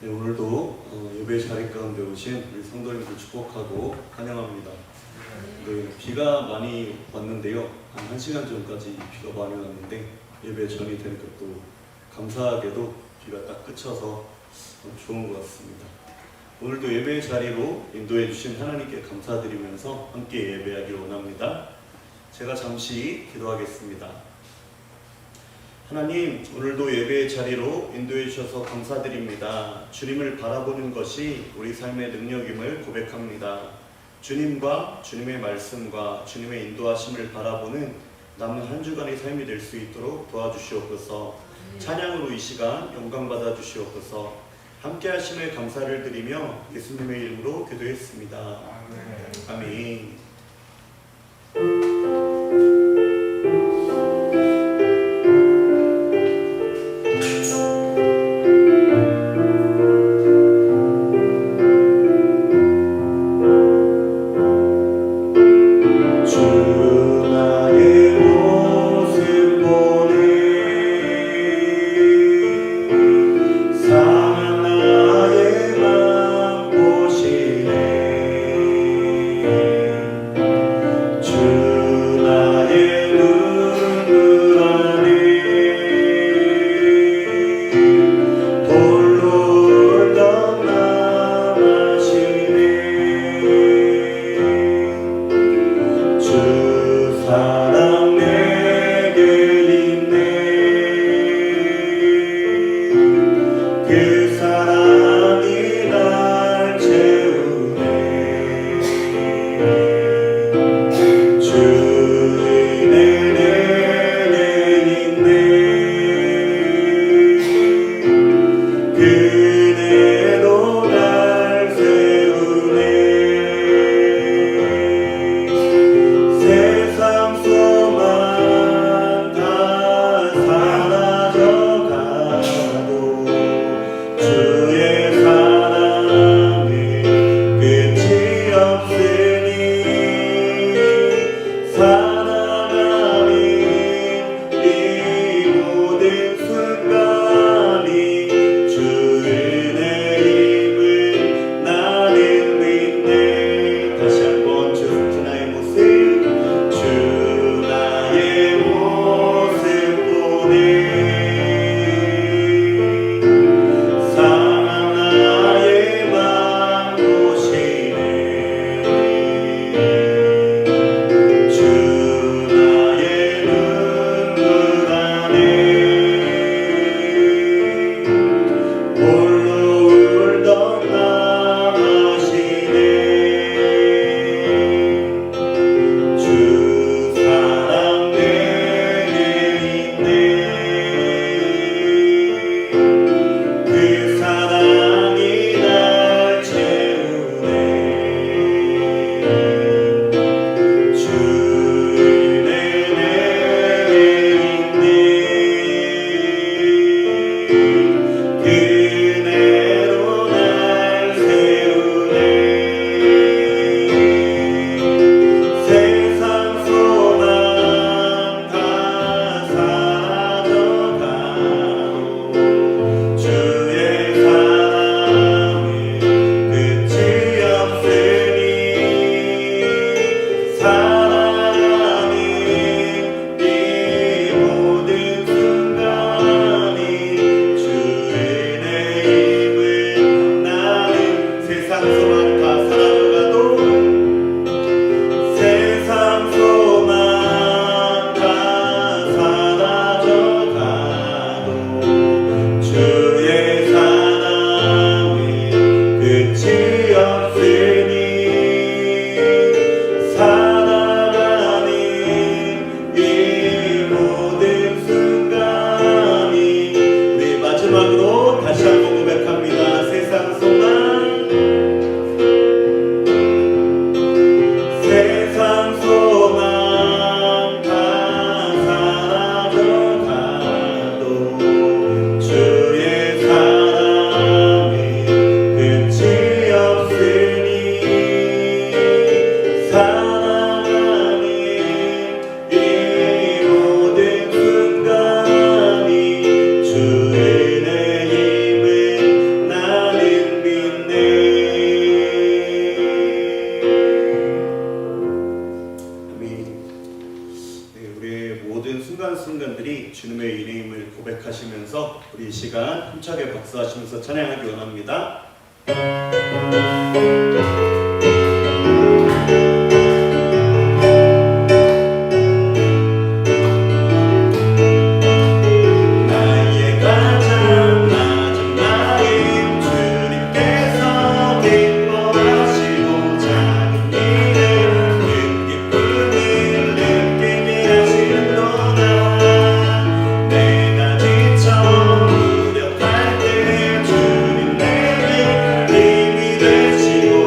네, 오늘도 예배 자리 가운데 오신 우리 성도님들 축복하고 환영합니다. 네, 비가 많이 왔는데요. 한 1시간 전까지 비가 많이 왔는데 예배 전이 되니까 또 감사하게도 비가 딱 그쳐서 좋은 것 같습니다. 오늘도 예배 자리로 인도해 주신 하나님께 감사드리면서 함께 예배하기를 원합니다. 제가 잠시 기도하겠습니다. 하나님, 오늘도 예배의 자리로 인도해 주셔서 감사드립니다. 주님을 바라보는 것이 우리 삶의 능력임을 고백합니다. 주님과 주님의 말씀과 주님의 인도하심을 바라보는 남은 한 주간의 삶이 될 수 있도록 도와주시옵소서. 찬양으로 이 시간 영광 받아 주시옵소서. 함께 하심에 감사를 드리며 예수님의 이름으로 기도했습니다. 아멘. 주 나의 기도하면서 우리 이 시간 힘차게 박수하시면서 찬양하기 원합니다. 되시고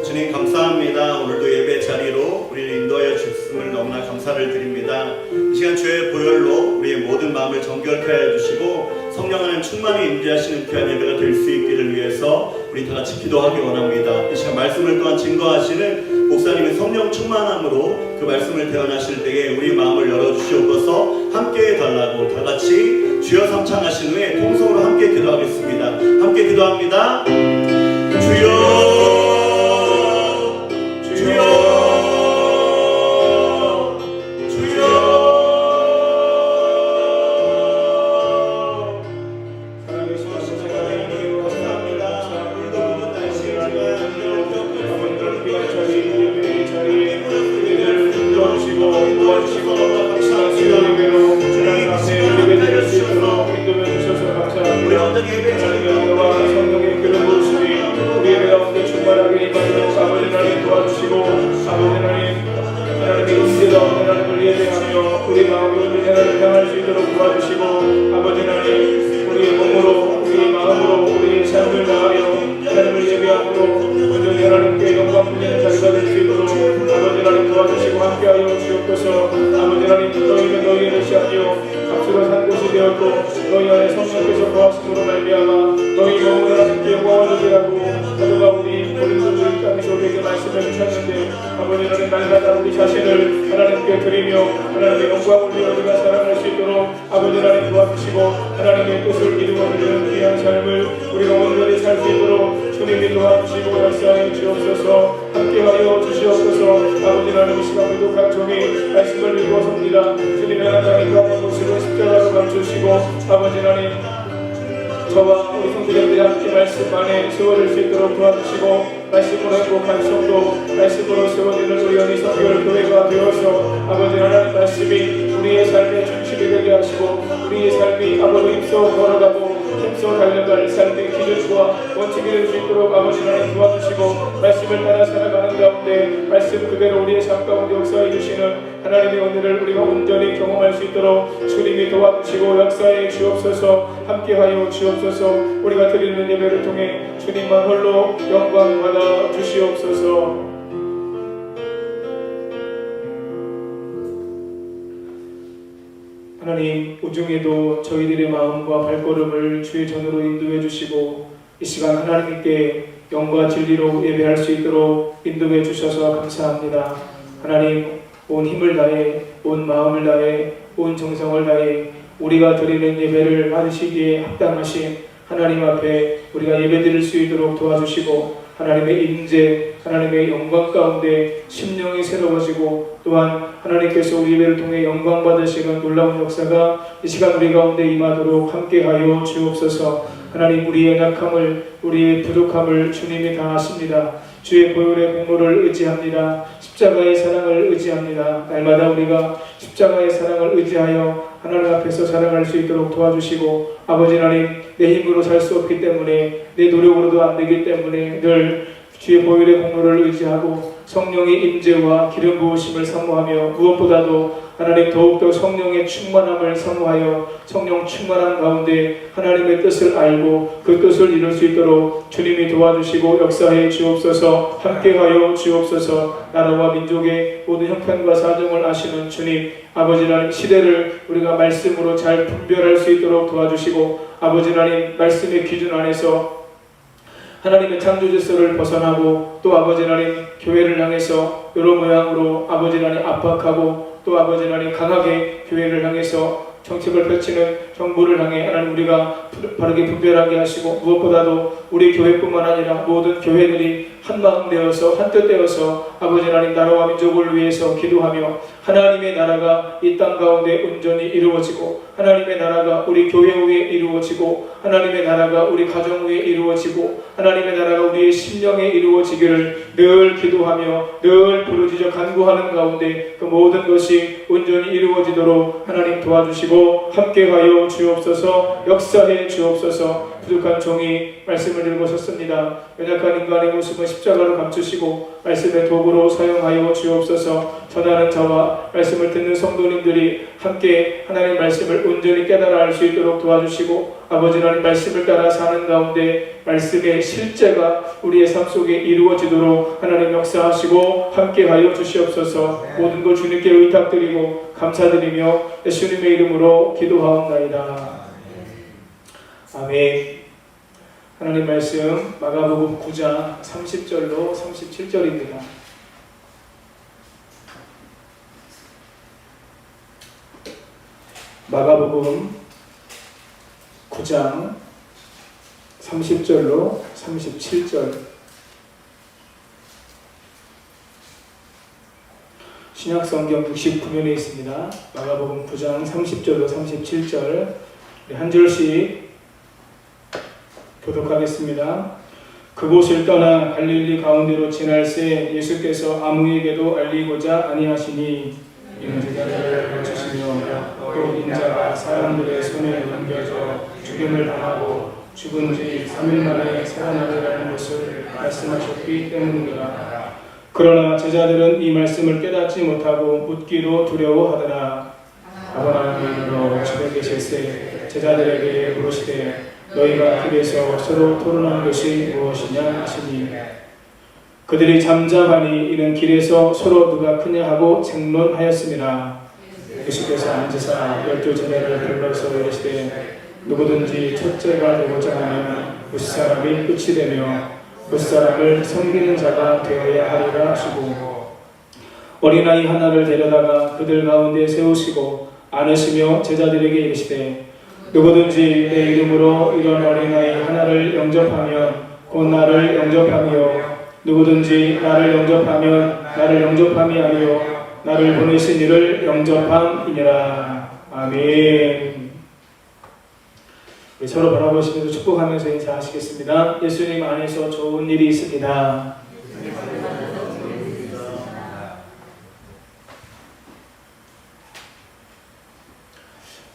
주님 감사합니다. 오늘도 예배 자리로 우리를 인도하여 주셨음을 너무나 감사를 드립니다. 이 시간 주의 보혈로 우리의 모든 마음을 정결케 하여 주시고 성령 하나님 충만히 임재하시는 귀한 예배가 될 수 있기를 위해서 우리 다 같이 기도하기 원합니다. 이 시간 말씀을 또한 증거하시는 목사님의 성령 충만함으로 그 말씀을 대언하실 때에 우리 마음을 열어주시옵소서. 함께 해달라고 다 같이 주여 삼창하신 후에 통성으로 함께 기도하겠습니다. 함께 기도합니다. 주여 우리 마음으로 은혜를 향할 수 있도록 도와주시고 아버지 하나님 우리의 몸으로 우리의 마음으로 우리의 삶을 다하여 하나님을 예배함으로 온전히 하나님께 영광 돌리는 자리가 될 수 있도록 아버지 하나님 도와주시고 함께하여 주옵소서. 아버지 하나님 너희는 너희의 것이 아니요 값으로 산 곳이 되었고 너희 안에 성령께서 거하심으로 말미암아 너희 몸을 하나님께 영광을 돌리라고 사도가 우리 고린도들 땅에서 우리에게 말씀해 주셨는데 아버지 하나님 날마다 우리 자신을 하나님께 드리며 하나님의 영광을 위하여 우리가 살아갈 수 있도록 아버지 하나님 도와주시고 하나님의 뜻을 이루어드리는 귀한 삶을 우리가 온전히 살 수 있도록 주님이 도와주시고 역사하여 주옵소서. 함께하여 주시옵소서. 아버지 하나님 이 시간 부족한 종이 말씀을 읽어섭니다. 주님의 하나님 가운데 모습을 십자가로 감추시고 아버지 하나님 저와 우리 성도들이 함께 말씀 안에 세워질 수 있도록 도와주시고 말씀으로 행복한 성도 말씀으로 세워지는 우리 연희 성결 교회가 되어서 아버지 하나님 말씀이 우리의 삶의 중심이 되게 하시고 우리의 삶이 아버지 힘써 걸어가고 힘써 달려갈 삶의 기준과 원칙이 될 수 있도록 아버지 하나님 도와주시고 말씀을 따라 살아가는 가운데 말씀 그대로 우리의 삶 가운데 역사해 주시는 하나님의 은혜를 우리가 온전히 경험할 수 있도록 주님이 도와주시고 역사해 주옵소서. 함께하여 주옵소서. 우리가 드리는 예배를 통해 주님만 홀로 영광 받아 주시옵소서. 하나님 우중에도 저희들의 마음과 발걸음을 주의 전으로 인도해 주시고 이 시간 하나님께 영과 진리로 예배할 수 있도록 인도해 주셔서 감사합니다. 하나님 온 힘을 다해 온 마음을 다해 온 정성을 다해 우리가 드리는 예배를 받으시기에 합당하신 하나님 앞에 우리가 예배드릴 수 있도록 도와주시고 하나님의 임재, 하나님의 영광 가운데 심령이 새로워지고 또한 하나님께서 우리 예배를 통해 영광 받으시는 놀라운 역사가 이 시간 우리 가운데 임하도록 함께하여 주옵소서. 하나님 우리의 약함을 우리의 부족함을 주님이 다 아십니다. 주의 보혈의 공로를 의지합니다. 십자가의 사랑을 의지합니다. 날마다 우리가 십자가의 사랑을 의지하여 하나님 앞에서 살아갈 수 있도록 도와주시고 아버지 하나님 내 힘으로 살 수 없기 때문에 내 노력으로도 안 되기 때문에 늘 주의 보혈의 공로를 의지하고 성령의 임재와 기름 부으심을 사모하며 무엇보다도 하나님 더욱더 성령의 충만함을 사모하여 성령 충만함 가운데 하나님의 뜻을 알고 그 뜻을 이룰 수 있도록 주님이 도와주시고 역사해 주옵소서. 함께하여 주옵소서. 나라와 민족의 모든 형편과 사정을 아시는 주님 아버지 하나님 시대를 우리가 말씀으로 잘 분별할 수 있도록 도와주시고 아버지 하나님 말씀의 기준 안에서 하나님의 창조 질서를 벗어나고 또 아버지 하나님 교회를 향해서 여러 모양으로 아버지 하나님 압박하고 또 아버지 하나님 강하게 교회를 향해서 정책을 펼치는 정부를 향해 하나님 우리가 바르게 분별하게 하시고 무엇보다도 우리 교회뿐만 아니라 모든 교회들이 한마음 되어서 한뜻 되어서 아버지 하나님 나라와 민족을 위해서 기도하며 하나님의 나라가 이 땅 가운데 온전히 이루어지고 하나님의 나라가 우리 교회 위에 이루어지고 하나님의 나라가 우리 가정 위에 이루어지고 하나님의 나라가 우리의 심령에 이루어지기를 늘 기도하며 늘 부르짖어 간구하는 가운데 그 모든 것이 온전히 이루어지도록 하나님 도와주시고 함께하여 주옵소서. 역사해 주옵소서. 부족한 종이 말씀을 읽으셨습니다. 연약한 인간의 모습은 십자가로 감추시고 말씀의 도구로 사용하여 주옵소서. 전하는 저와 말씀을 듣는 성도님들이 함께 하나님 말씀을 온전히 깨달아 알 수 있도록 도와주시고 아버지 하나님 말씀을 따라 사는 가운데 말씀의 실제가 우리의 삶 속에 이루어지도록 하나님 역사하시고 함께하여 주시옵소서. 모든 걸 주님께 의탁드리고 감사드리며 예수님의 이름으로 기도하옵나이다. 아멘. 하나님 말씀 마가복음 9장 30절로 37절입니다. 마가복음 9장 30절로 37절. 신약성경 69면에 있습니다. 마가복음 9장 30절로 37절 한 절씩 교독하겠습니다. 그곳을 떠나 갈릴리 가운데로 지날새 예수께서 아무에게도 알리고자 아니하시니 이는 제자들을 가르치시며 또 인자가 사람들의 손에 넘겨져 죽임을 당하고 죽은 지 3일 만에 살아나리라는 것을 말씀하셨기 때문이라. 그러나 제자들은 이 말씀을 깨닫지 못하고 묻기도 두려워하더라. 아브라함의 이름으로 집에 계실새 제자들에게 물으시되 너희가 길에서 서로 토론하는 것이 무엇이냐 하시니 그들이 잠잠하니 이는 길에서 서로 누가 크냐 하고 쟁론하였습니다. 예수께서 앉으사 12제자를 불러서 이르시되 누구든지 첫째가 되고자 하면 무사람이 끝이 되며 무사람을 섬기는 자가 되어야 하리라 하시고 어린아이 하나를 데려다가 그들 가운데 세우시고 안으시며 제자들에게 이르시되 누구든지 내 이름으로 이런 어린아이 하나를 영접하면 곧 나를 영접하며 누구든지 나를 영접하면 나를 영접함이 아니요 나를 보내신 이를 영접함이니라. 아멘. 우리 서로 바라보시면서 축복하면서 인사하시겠습니다. 예수님 안에서 좋은 일이 있습니다.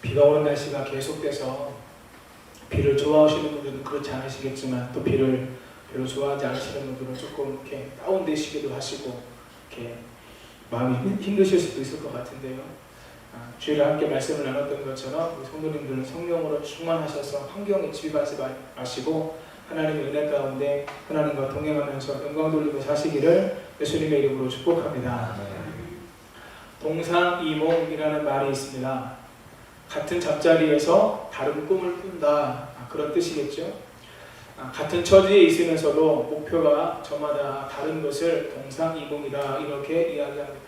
비가 오는 날씨가 계속돼서 비를 좋아하시는 분들은 그렇지 않으시겠지만 또 비를 별로 좋아하지 않으시는 분들은 조금 이렇게 다운되시기도 하시고 이렇게 마음이 힘드실 수도 있을 것 같은데요. 주일에 함께 말씀을 나눴던 것처럼 우리 성도님들은 성령으로 충만하셔서 환경에 지휘받지 마시고 하나님의 은혜 가운데 하나님과 동행하면서 영광 돌리고 사시기를 예수님의 이름으로 축복합니다. 동상이몽이라는 말이 있습니다. 같은 잠자리에서 다른 꿈을 꾼다, 그런 뜻이겠죠. 같은 처지에 있으면서도 목표가 저마다 다른 것을 동상이몽이다 이렇게 이야기합니다.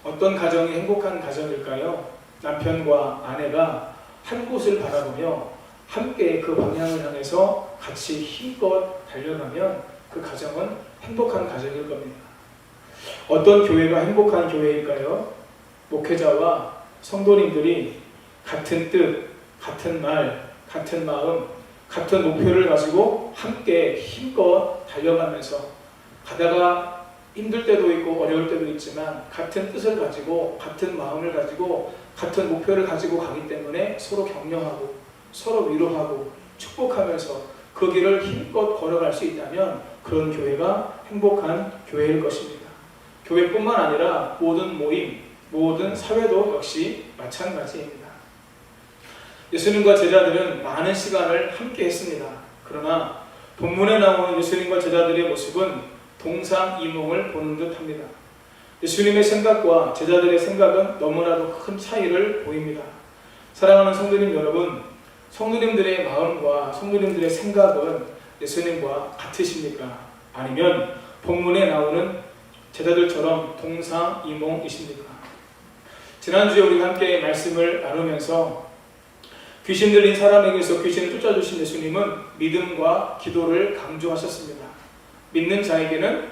어떤 가정이 행복한 가정일까요? 남편과 아내가 한 곳을 바라보며 함께 그 방향을 향해서 같이 힘껏 달려가면 그 가정은 행복한 가정일 겁니다. 어떤 교회가 행복한 교회일까요? 목회자와 성도님들이 같은 뜻, 같은 말, 같은 마음, 같은 목표를 가지고 함께 힘껏 달려가면서 가다가 힘들 때도 있고 어려울 때도 있지만 같은 뜻을 가지고 같은 마음을 가지고 같은 목표를 가지고 가기 때문에 서로 격려하고 서로 위로하고 축복하면서 그 길을 힘껏 걸어갈 수 있다면 그런 교회가 행복한 교회일 것입니다. 교회뿐만 아니라 모든 모임, 모든 사회도 역시 마찬가지입니다. 예수님과 제자들은 많은 시간을 함께 했습니다. 그러나 본문에 나오는 예수님과 제자들의 모습은 동상이몽을 보는 듯합니다. 예수님의 생각과 제자들의 생각은 너무나도 큰 차이를 보입니다. 사랑하는 성도님 여러분, 성도님들의 마음과 성도님들의 생각은 예수님과 같으십니까? 아니면 본문에 나오는 제자들처럼 동상이몽이십니까? 지난주에 우리가 함께 말씀을 나누면서 귀신 들린 사람에게서 귀신을 쫓아주신 예수님은 믿음과 기도를 강조하셨습니다. 믿는 자에게는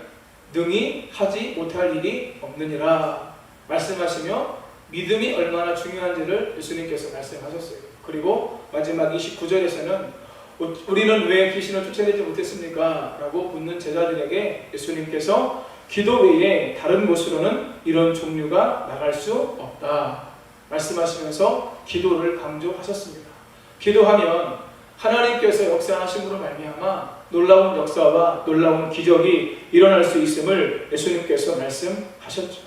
능히 하지 못할 일이 없느니라 말씀하시며 믿음이 얼마나 중요한지를 예수님께서 말씀하셨어요. 그리고 마지막 29절에서는 우리는 왜 귀신을 쫓아내지 못했습니까? 라고 묻는 제자들에게 예수님께서 기도 외에 다른 곳으로는 이런 종류가 나갈 수 없다 말씀하시면서 기도를 강조하셨습니다. 기도하면 하나님께서 역사하심으로 말미암아 놀라운 역사와 놀라운 기적이 일어날 수 있음을 예수님께서 말씀하셨죠.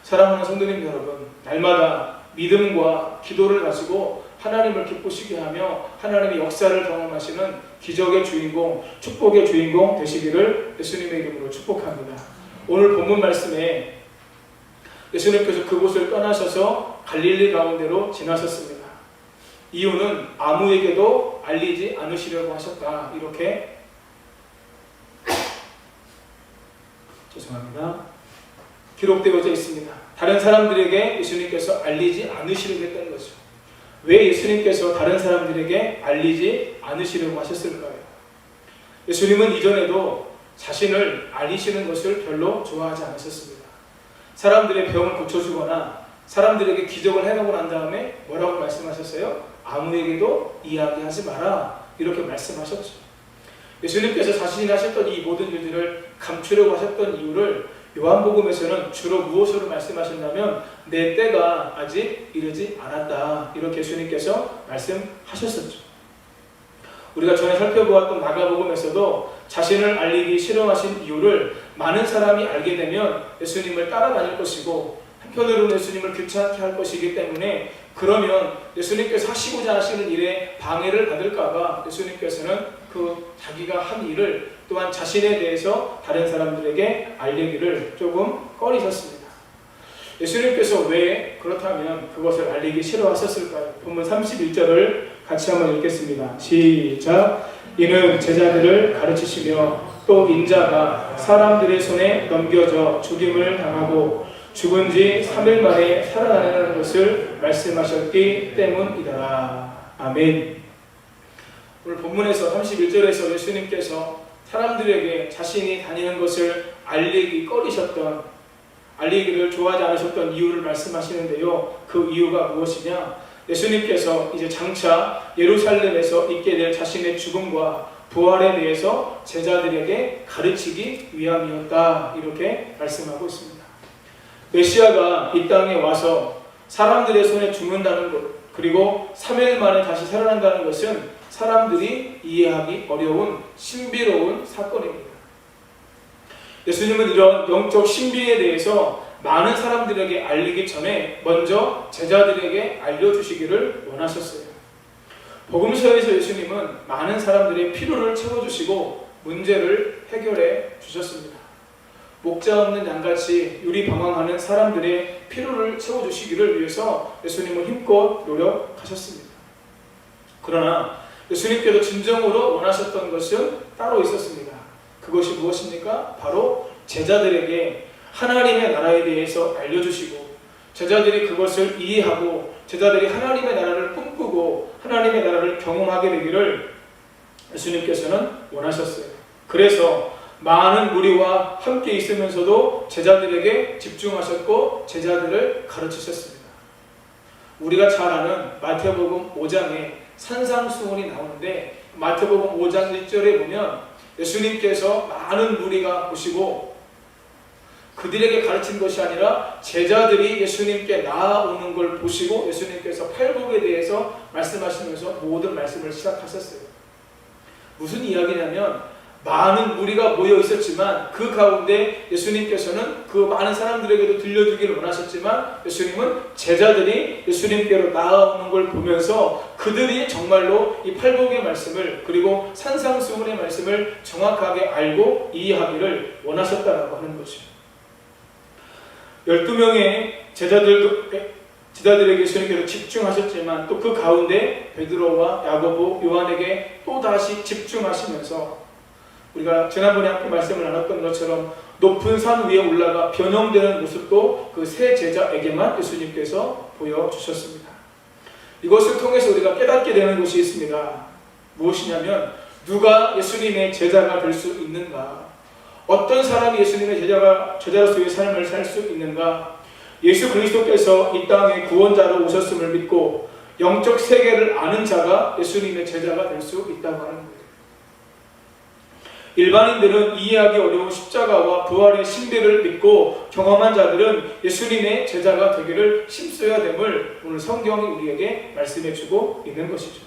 사랑하는 성도님 여러분, 날마다 믿음과 기도를 가지고 하나님을 기쁘시게 하며 하나님의 역사를 경험하시는 기적의 주인공, 축복의 주인공 되시기를 예수님의 이름으로 축복합니다. 오늘 본문 말씀에 예수님께서 그곳을 떠나셔서 갈릴리 가운데로 지나셨습니다. 이유는 아무에게도 알리지 않으시려고 하셨다. 이렇게 죄송합니다. 기록되어져 있습니다. 다른 사람들에게 예수님께서 알리지 않으시려고 했던 거죠. 왜 예수님께서 다른 사람들에게 알리지 않으시려고 하셨을까요? 예수님은 이전에도 자신을 알리시는 것을 별로 좋아하지 않으셨습니다. 사람들의 병을 고쳐주거나 사람들에게 기적을 해놓고 난 다음에 뭐라고 말씀하셨어요? 아무에게도 이야기하지 마라. 이렇게 말씀하셨죠. 예수님께서 자신이 하셨던 이 모든 일들을 감추려고 하셨던 이유를 요한복음에서는 주로 무엇으로 말씀하셨냐면 내 때가 아직 이르지 않았다. 이렇게 예수님께서 말씀하셨었죠. 우리가 전에 살펴보았던 마가복음에서도 자신을 알리기 싫어하신 이유를 많은 사람이 알게 되면 예수님을 따라다닐 것이고 한편으로는 예수님을 귀찮게 할 것이기 때문에 그러면 예수님께서 하시고자 하시는 일에 방해를 받을까봐 예수님께서는 그 자기가 한 일을 또한 자신에 대해서 다른 사람들에게 알리기를 조금 꺼리셨습니다. 예수님께서 왜 그렇다면 그것을 알리기 싫어하셨을까요? 본문 31절을 같이 한번 읽겠습니다. 시작. 이는 제자들을 가르치시며 또 인자가 사람들의 손에 넘겨져 죽임을 당하고 죽은 지 3일 만에 살아나는 것을 말씀하셨기 때문이다. 아멘. 오늘 본문에서 31절에서 예수님께서 사람들에게 자신이 다니는 것을 알리기 꺼리셨던, 알리기를 좋아하지 않으셨던 이유를 말씀하시는데요. 그 이유가 무엇이냐? 예수님께서 이제 장차 예루살렘에서 있게 될 자신의 죽음과 부활에 대해서 제자들에게 가르치기 위함이었다. 이렇게 말씀하고 있습니다. 메시아가 이 땅에 와서 사람들의 손에 죽는다는 것, 그리고 3일 만에 다시 살아난다는 것은 사람들이 이해하기 어려운 신비로운 사건입니다. 예수님은 이런 영적 신비에 대해서 많은 사람들에게 알리기 전에 먼저 제자들에게 알려주시기를 원하셨어요. 복음서에서 예수님은 많은 사람들의 필요를 채워주시고 문제를 해결해 주셨습니다. 목자 없는 양같이 유리방황하는 사람들의 필요를 채워주시기를 위해서 예수님은 힘껏 노력하셨습니다. 그러나 예수님께서 진정으로 원하셨던 것은 따로 있었습니다. 그것이 무엇입니까? 바로 제자들에게 하나님의 나라에 대해서 알려주시고 제자들이 그것을 이해하고 제자들이 하나님의 나라를 꿈꾸고 하나님의 나라를 경험하게 되기를 예수님께서는 원하셨어요. 그래서 많은 무리와 함께 있으면서도 제자들에게 집중하셨고 제자들을 가르치셨습니다. 우리가 잘 아는 마태복음 5장에 산상수훈이 나오는데 마태복음 5장 1절에 보면 예수님께서 많은 무리가 보시고 그들에게 가르친 것이 아니라 제자들이 예수님께 나아오는 걸 보시고 예수님께서 팔복에 대해서 말씀하시면서 모든 말씀을 시작하셨어요. 무슨 이야기냐면 많은 무리가 모여 있었지만 그 가운데 예수님께서는 그 많은 사람들에게도 들려주기를 원하셨지만 예수님은 제자들이 예수님께로 나아오는 걸 보면서 그들이 정말로 이 팔복의 말씀을 그리고 산상수훈의 말씀을 정확하게 알고 이해하기를 원하셨다라고 하는 것이죠. 12명의 제자들에게 예수님께서 집중하셨지만 또 그 가운데 베드로와 야고보, 요한에게 또다시 집중하시면서 우리가 지난번에 함께 말씀을 나눴던 것처럼 높은 산 위에 올라가 변형되는 모습도 그 세 제자에게만 예수님께서 보여주셨습니다. 이것을 통해서 우리가 깨닫게 되는 것이 있습니다. 무엇이냐면 누가 예수님의 제자가 될 수 있는가? 어떤 사람이 예수님의 제자로서의 삶을 살 수 있는가? 예수 그리스도께서 이 땅에 구원자로 오셨음을 믿고 영적 세계를 아는 자가 예수님의 제자가 될 수 있다고 하는 거예요. 일반인들은 이해하기 어려운 십자가와 부활의 신비를 믿고 경험한 자들은 예수님의 제자가 되기를 힘써야 됨을 오늘 성경이 우리에게 말씀해주고 있는 것이죠.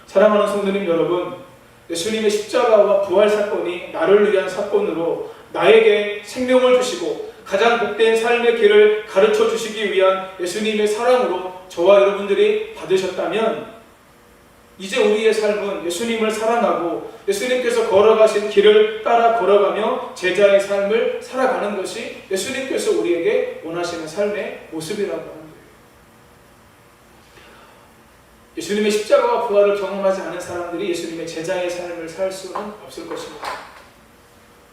사랑하는 성도님 여러분, 예수님의 십자가와 부활 사건이 나를 위한 사건으로 나에게 생명을 주시고 가장 복된 삶의 길을 가르쳐 주시기 위한 예수님의 사랑으로 저와 여러분들이 받으셨다면, 이제 우리의 삶은 예수님을 사랑하고 예수님께서 걸어가신 길을 따라 걸어가며 제자의 삶을 살아가는 것이 예수님께서 우리에게 원하시는 삶의 모습이라고 하는 거예요. 예수님의 십자가와 부활을 경험하지 않은 사람들이 예수님의 제자의 삶을 살 수는 없을 것입니다.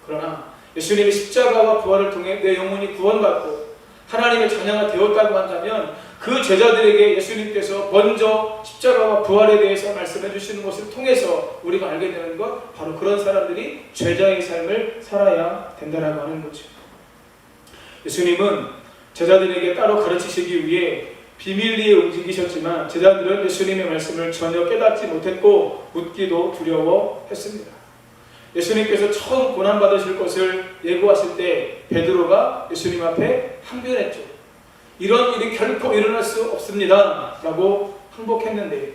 그러나 예수님의 십자가와 부활을 통해 내 영혼이 구원받고 하나님의 자녀가 되었다고 한다면, 그 제자들에게 예수님께서 먼저 십자가와 부활에 대해서 말씀해 주시는 것을 통해서 우리가 알게 되는 것, 바로 그런 사람들이 제자의 삶을 살아야 된다라고 하는 거죠. 예수님은 제자들에게 따로 가르치시기 위해 비밀리에 움직이셨지만 제자들은 예수님의 말씀을 전혀 깨닫지 못했고 묻기도 두려워했습니다. 예수님께서 처음 고난받으실 것을 예고하실 때 베드로가 예수님 앞에 항변했죠. 이런 일이 결코 일어날 수 없습니다 라고 항복했는데,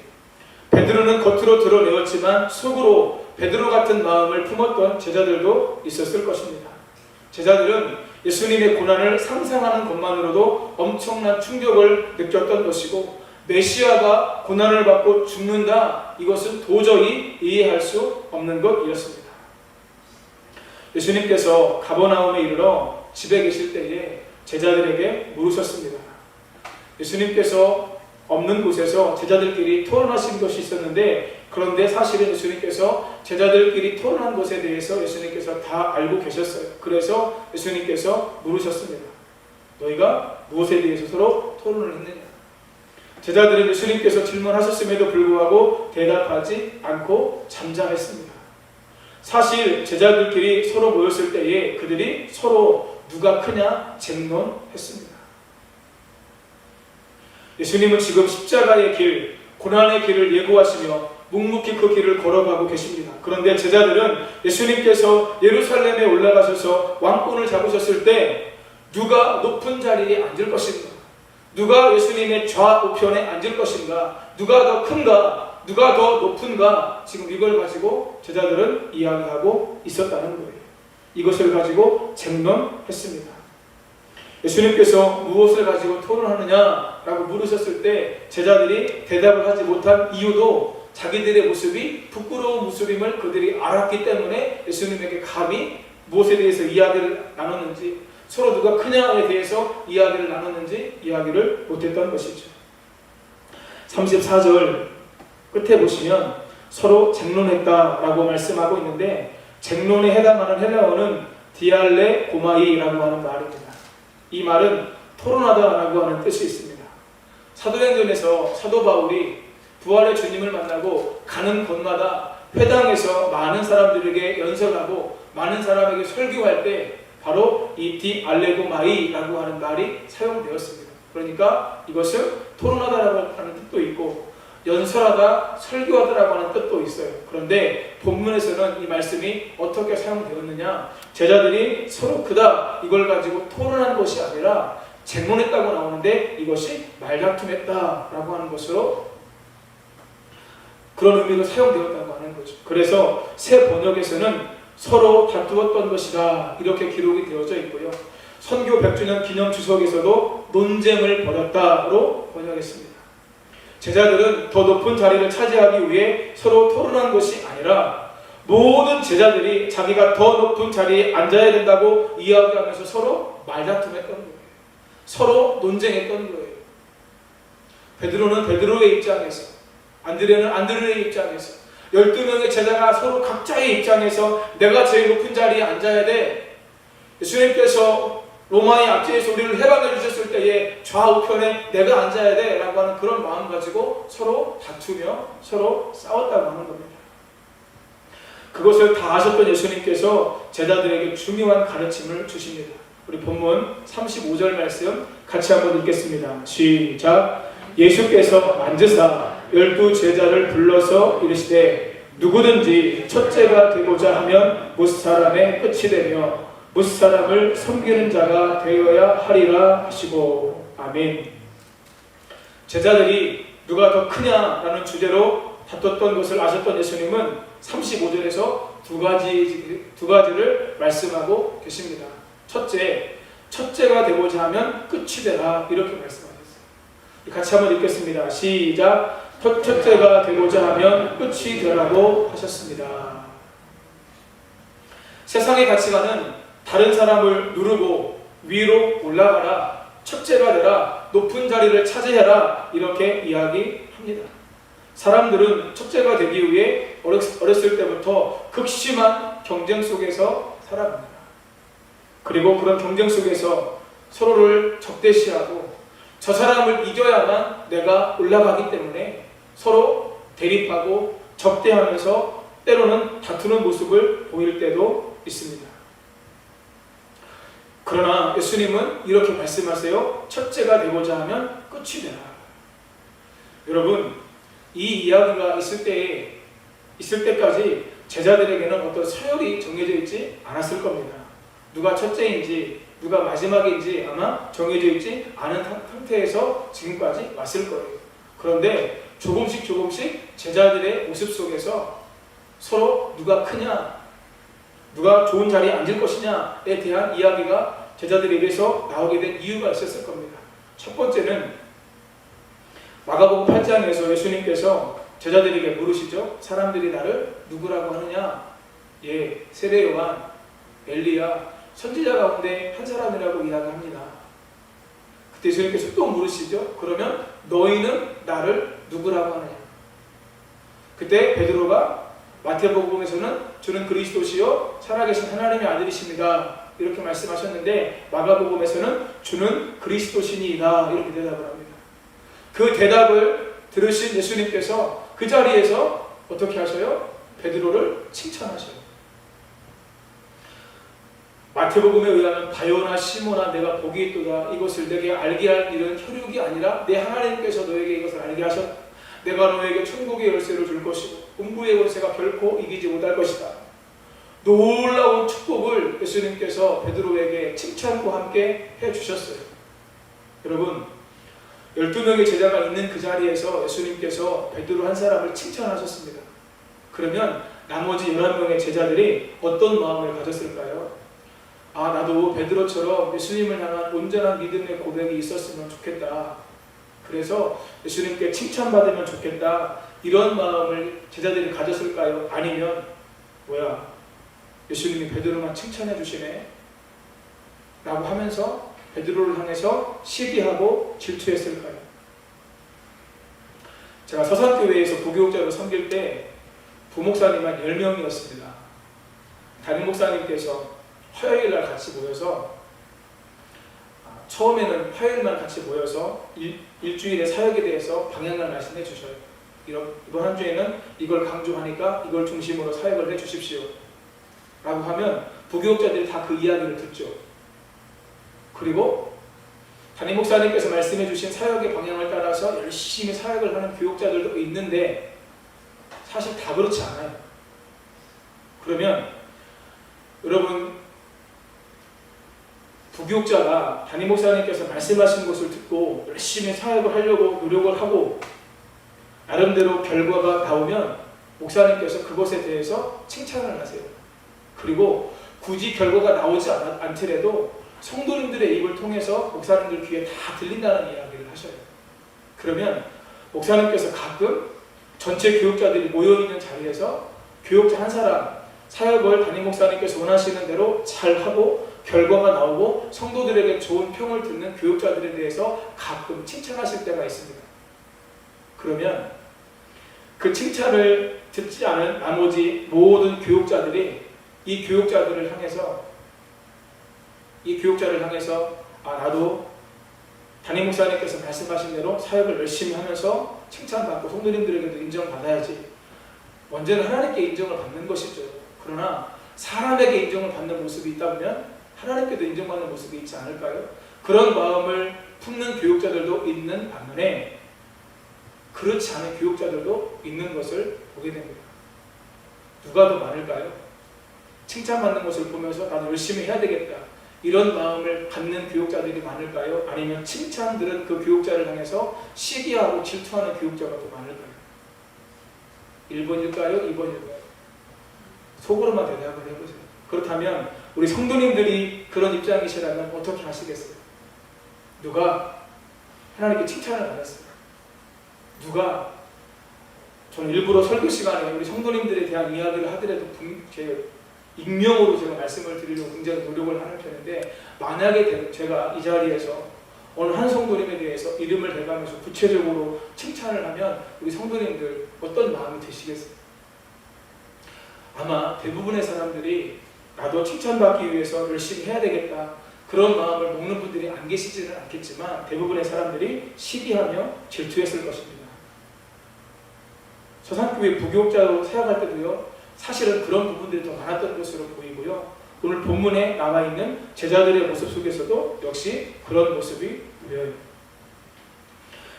베드로는 겉으로 드러내었지만 속으로 베드로 같은 마음을 품었던 제자들도 있었을 것입니다. 제자들은 예수님의 고난을 상상하는 것만으로도 엄청난 충격을 느꼈던 것이고, 메시아가 고난을 받고 죽는다, 이것은 도저히 이해할 수 없는 것이었습니다. 예수님께서 가버나움에 이르러 집에 계실 때에 제자들에게 물으셨습니다. 예수님께서 없는 곳에서 제자들끼리 토론하신 것이 있었는데, 그런데 사실은 예수님께서 제자들끼리 토론한 것에 대해서 예수님께서 다 알고 계셨어요. 그래서 예수님께서 물으셨습니다. 너희가 무엇에 대해서 서로 토론을 했느냐? 제자들은 예수님께서 질문하셨음에도 불구하고 대답하지 않고 잠잠했습니다. 사실 제자들끼리 서로 모였을 때에 그들이 서로 누가 크냐 쟁론했습니다. 예수님은 지금 십자가의 길, 고난의 길을 예고하시며 묵묵히 그 길을 걸어가고 계십니다. 그런데 제자들은 예수님께서 예루살렘에 올라가셔서 왕권을 잡으셨을 때 누가 높은 자리에 앉을 것인가? 누가 예수님의 좌우편에 앉을 것인가? 누가 더 큰가? 누가 더 높은가? 지금 이걸 가지고 제자들은 이야기하고 있었다는 거예요. 이것을 가지고 쟁론했습니다. 예수님께서 무엇을 가지고 토론하느냐라고 물으셨을 때 제자들이 대답을 하지 못한 이유도 자기들의 모습이 부끄러운 모습임을 그들이 알았기 때문에 예수님에게 감히 무엇에 대해서 이야기를 나눴는지, 서로 누가 크냐에 대해서 이야기를 나눴는지 이야기를 못했던 것이죠. 34절 끝에 보시면 서로 쟁론했다라고 말씀하고 있는데, 쟁론에 해당하는 헬라어는 디알레 고마이라고 하는 말입니다. 이 말은 토론하다라고 하는 뜻이 있습니다. 사도행전에서 사도 바울이 부활의 주님을 만나고 가는 곳마다 회당에서 많은 사람들에게 연설하고 많은 사람에게 설교할 때 바로 이 디알레고마이라고 하는 말이 사용되었습니다. 그러니까 이것은 토론하다라고 하는 뜻도 있고 연설하다, 설교하다라고 하는 뜻도 있어요. 그런데 본문에서는 이 말씀이 어떻게 사용되었느냐, 제자들이 서로 크다 이걸 가지고 토론한 것이 아니라 쟁론했다고 나오는데 이것이 말다툼했다라고 하는 것으로 그런 의미로 사용되었다고 하는 거죠. 그래서 새 번역에서는 서로 다투었던 것이다 이렇게 기록이 되어져 있고요. 선교 100주년 기념 주석에서도 논쟁을 벌였다로 번역했습니다. 제자들은 더 높은 자리를 차지하기 위해 서로 토론한 것이 아니라 모든 제자들이 자기가 더 높은 자리에 앉아야 된다고 이야기하면서 서로 말다툼했던 거예요. 서로 논쟁했던 거예요. 베드로는 베드로의 입장에서, 안드레는 안드레의 입장에서, 12명의 제자가 서로 각자의 입장에서 내가 제일 높은 자리에 앉아야 돼. 예수님께서 로마의 압제에서 우리를 해방해 주셨을 때에 좌우편에 내가 앉아야 돼 라고 하는 그런 마음 가지고 서로 다투며 서로 싸웠다고 하는 겁니다. 그것을 다 아셨던 예수님께서 제자들에게 중요한 가르침을 주십니다. 우리 본문 35절 말씀 같이 한번 읽겠습니다. 시작. 예수께서 만드사 12 제자를 불러서 이르시되 누구든지 첫째가 되고자 하면 못사람의 끝이 되며 못사람을 섬기는 자가 되어야 하리라 하시고. 아멘. 제자들이 누가 더 크냐라는 주제로 다퉜던 것을 아셨던 예수님은 35절에서 두 가지를 말씀하고 계십니다. 첫째가 되고자 하면 끝이 되라, 이렇게 말씀하셨어요. 같이 한번 읽겠습니다. 시작. 첫째가 되고자 하면 끝이 되라고 하셨습니다. 세상의 가치관은 다른 사람을 누르고 위로 올라가라, 첫째가 되라, 높은 자리를 차지해라, 이렇게 이야기합니다. 사람들은 첫째가 되기 위해 어렸을 때부터 극심한 경쟁 속에서 살아갑니다. 그리고 그런 경쟁 속에서 서로를 적대시하고 저 사람을 이겨야만 내가 올라가기 때문에 서로 대립하고 적대하면서 때로는 다투는 모습을 보일 때도 있습니다. 그러나 예수님은 이렇게 말씀하세요. 첫째가 되고자 하면 끝이 되라. 여러분, 이 이야기가 있을 때까지 제자들에게는 어떤 서열이 정해져 있지 않았을 겁니다. 누가 첫째인지 누가 마지막인지 아마 정해져 있지 않은 상태에서 지금까지 왔을 거예요. 그런데 조금씩 제자들의 모습 속에서 서로 누가 크냐, 누가 좋은 자리에 앉을 것이냐에 대한 이야기가 제자들에게서 나오게 된 이유가 있었을 겁니다. 첫 번째는 마가복음 8장에서 예수님께서 제자들에게 물으시죠. 사람들이 나를 누구라고 하느냐? 예, 세례 요한, 엘리야, 선지자 가운데 한 사람이라고 이야기합니다. 그때 예수님께서 또 물으시죠. 그러면 너희는 나를 누구라고 하느냐? 그때 베드로가 마태복음에서는 주는 그리스도시요 살아계신 하나님의 아들이십니다, 이렇게 말씀하셨는데 마가복음에서는 주는 그리스도시니이다, 이렇게 대답을 합니다. 그 대답을 들으신 예수님께서 그 자리에서 어떻게 하셔요? 베드로를 칭찬하셔요. 마태복음에 의하면 바요나 시몬아 내가 복이 있도다, 이것을 내게 알게 할 일은 혈육이 아니라 내 하나님께서 너에게 이것을 알게 하셨다. 내가 너에게 천국의 열쇠를 줄 것이고 음부의 열쇠가 결코 이기지 못할 것이다. 놀라운 축복을 예수님께서 베드로에게 칭찬과 함께 해주셨어요. 여러분, 12명의 제자가 있는 그 자리에서 예수님께서 베드로 한 사람을 칭찬하셨습니다. 그러면 나머지 11명의 제자들이 어떤 마음을 가졌을까요? 아, 나도 베드로처럼 예수님을 향한 온전한 믿음의 고백이 있었으면 좋겠다. 그래서 예수님께 칭찬받으면 좋겠다. 이런 마음을 제자들이 가졌을까요? 아니면 뭐야, 예수님이 베드로만 칭찬해 주시네 라고 하면서 베드로를 향해서 시기하고 질투했을까요? 제가 서산교회에서 부교육자로 섬길 때 부목사님만 10명이었습니다. 담임 목사님께서 화요일날 같이 모여서 처음에는 화요일만 같이 모여서 일주일의 사역에 대해서 방향을 말씀해 주셔요. 이번 한 주에는 이걸 강조하니까 이걸 중심으로 사역을 해 주십시오 라고 하면 부교육자들이 다 그 이야기를 듣죠. 그리고 담임 목사님께서 말씀해 주신 사역의 방향을 따라서 열심히 사역을 하는 교육자들도 있는데 사실 다 그렇지 않아요. 그러면 여러분, 부교육자가 담임 목사님께서 말씀하신 것을 듣고 열심히 사역을 하려고 노력을 하고 나름대로 결과가 나오면 목사님께서 그것에 대해서 칭찬을 하세요. 그리고 굳이 결과가 나오지 않더라도 성도님들의 입을 통해서 목사님들 귀에 다 들린다는 이야기를 하셔요. 그러면 목사님께서 가끔 전체 교육자들이 모여있는 자리에서 교육자 한 사람 사역을 담임 목사님께서 원하시는 대로 잘하고 결과가 나오고 성도들에게 좋은 평을 듣는 교육자들에 대해서 가끔 칭찬하실 때가 있습니다. 그러면 그 칭찬을 듣지 않은 나머지 모든 교육자들이 이 교육자를 향해서 아, 나도 담임 목사님께서 말씀하신 대로 사역을 열심히 하면서 칭찬받고 성도님들에게도 인정받아야지. 먼저는 하나님께 인정을 받는 것이죠. 그러나 사람에게 인정을 받는 모습이 있다면 하나님께도 인정받는 모습이 있지 않을까요? 그런 마음을 품는 교육자들도 있는 반면에 그렇지 않은 교육자들도 있는 것을 보게 됩니다. 누가 더 많을까요? 칭찬받는 것을 보면서 나도 열심히 해야 되겠다, 이런 마음을 갖는 교육자들이 많을까요? 아니면 칭찬 들은 그 교육자를 향해서 시기하고 질투하는 교육자가 더 많을까요? 1번일까요? 2번일까요? 속으로만 대답을 해보세요. 그렇다면 우리 성도님들이 그런 입장이시라면 어떻게 하시겠어요? 누가 하나님께 칭찬을 받았어요? 누가, 저는 일부러 설교 시간에 우리 성도님들에 대한 이야기를 하더라도 익명으로 제가 말씀을 드리려고 굉장히 노력을 하는 편인데, 만약에 제가 이 자리에서 어느 한 성도님에 대해서 이름을 대가면서 구체적으로 칭찬을 하면 우리 성도님들 어떤 마음이 드시겠어요? 아마 대부분의 사람들이 나도 칭찬받기 위해서 열심히 해야 되겠다, 그런 마음을 먹는 분들이 안 계시지는 않겠지만 대부분의 사람들이 시기하며 질투했을 것입니다. 서산교회 부교육자로 생각할 때도요, 사실은 그런 부분들이 더 많았던 것으로 보이고요. 오늘 본문에 나와 있는 제자들의 모습 속에서도 역시 그런 모습이 보여요.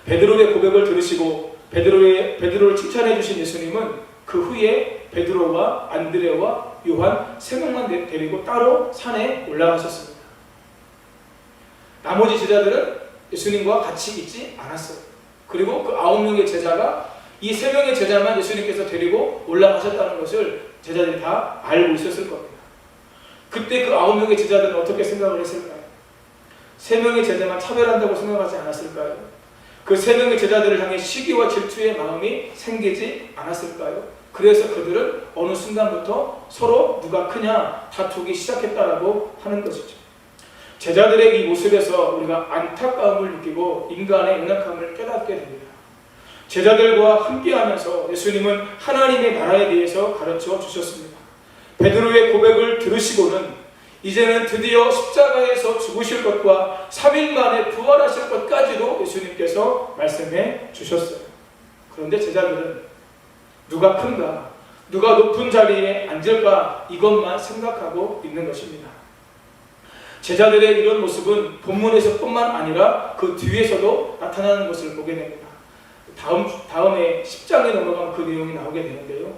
베드로의 고백을 들으시고 베드로를 칭찬해 주신 예수님은 그 후에 베드로와 안드레와 요한 3명만 데리고 따로 산에 올라가셨습니다. 나머지 제자들은 예수님과 같이 있지 않았어요. 그리고 그 9명의 제자가 이 3명의 제자만 예수님께서 데리고 올라가셨다는 것을 제자들이 다 알고 있었을 겁니다. 그때 그 9명의 제자들은 어떻게 생각을 했을까요? 3명의 제자만 차별한다고 생각하지 않았을까요? 그 3명의 제자들을 향해 시기와 질투의 마음이 생기지 않았을까요? 그래서 그들은 어느 순간부터 서로 누가 크냐 다투기 시작했다라고 하는 것이죠. 제자들의 이 모습에서 우리가 안타까움을 느끼고 인간의 연약함을 깨닫게 됩니다. 제자들과 함께하면서 예수님은 하나님의 나라에 대해서 가르쳐 주셨습니다. 베드로의 고백을 들으시고는 이제는 드디어 십자가에서 죽으실 것과 3일 만에 부활하실 것까지도 예수님께서 말씀해 주셨어요. 그런데 제자들은 누가 큰가, 누가 높은 자리에 앉을까, 이것만 생각하고 있는 것입니다. 제자들의 이런 모습은 본문에서뿐만 아니라 그 뒤에서도 나타나는 것을 보게 됩니다. 다음에 10장에 넘어가면 그 내용이 나오게 되는데요.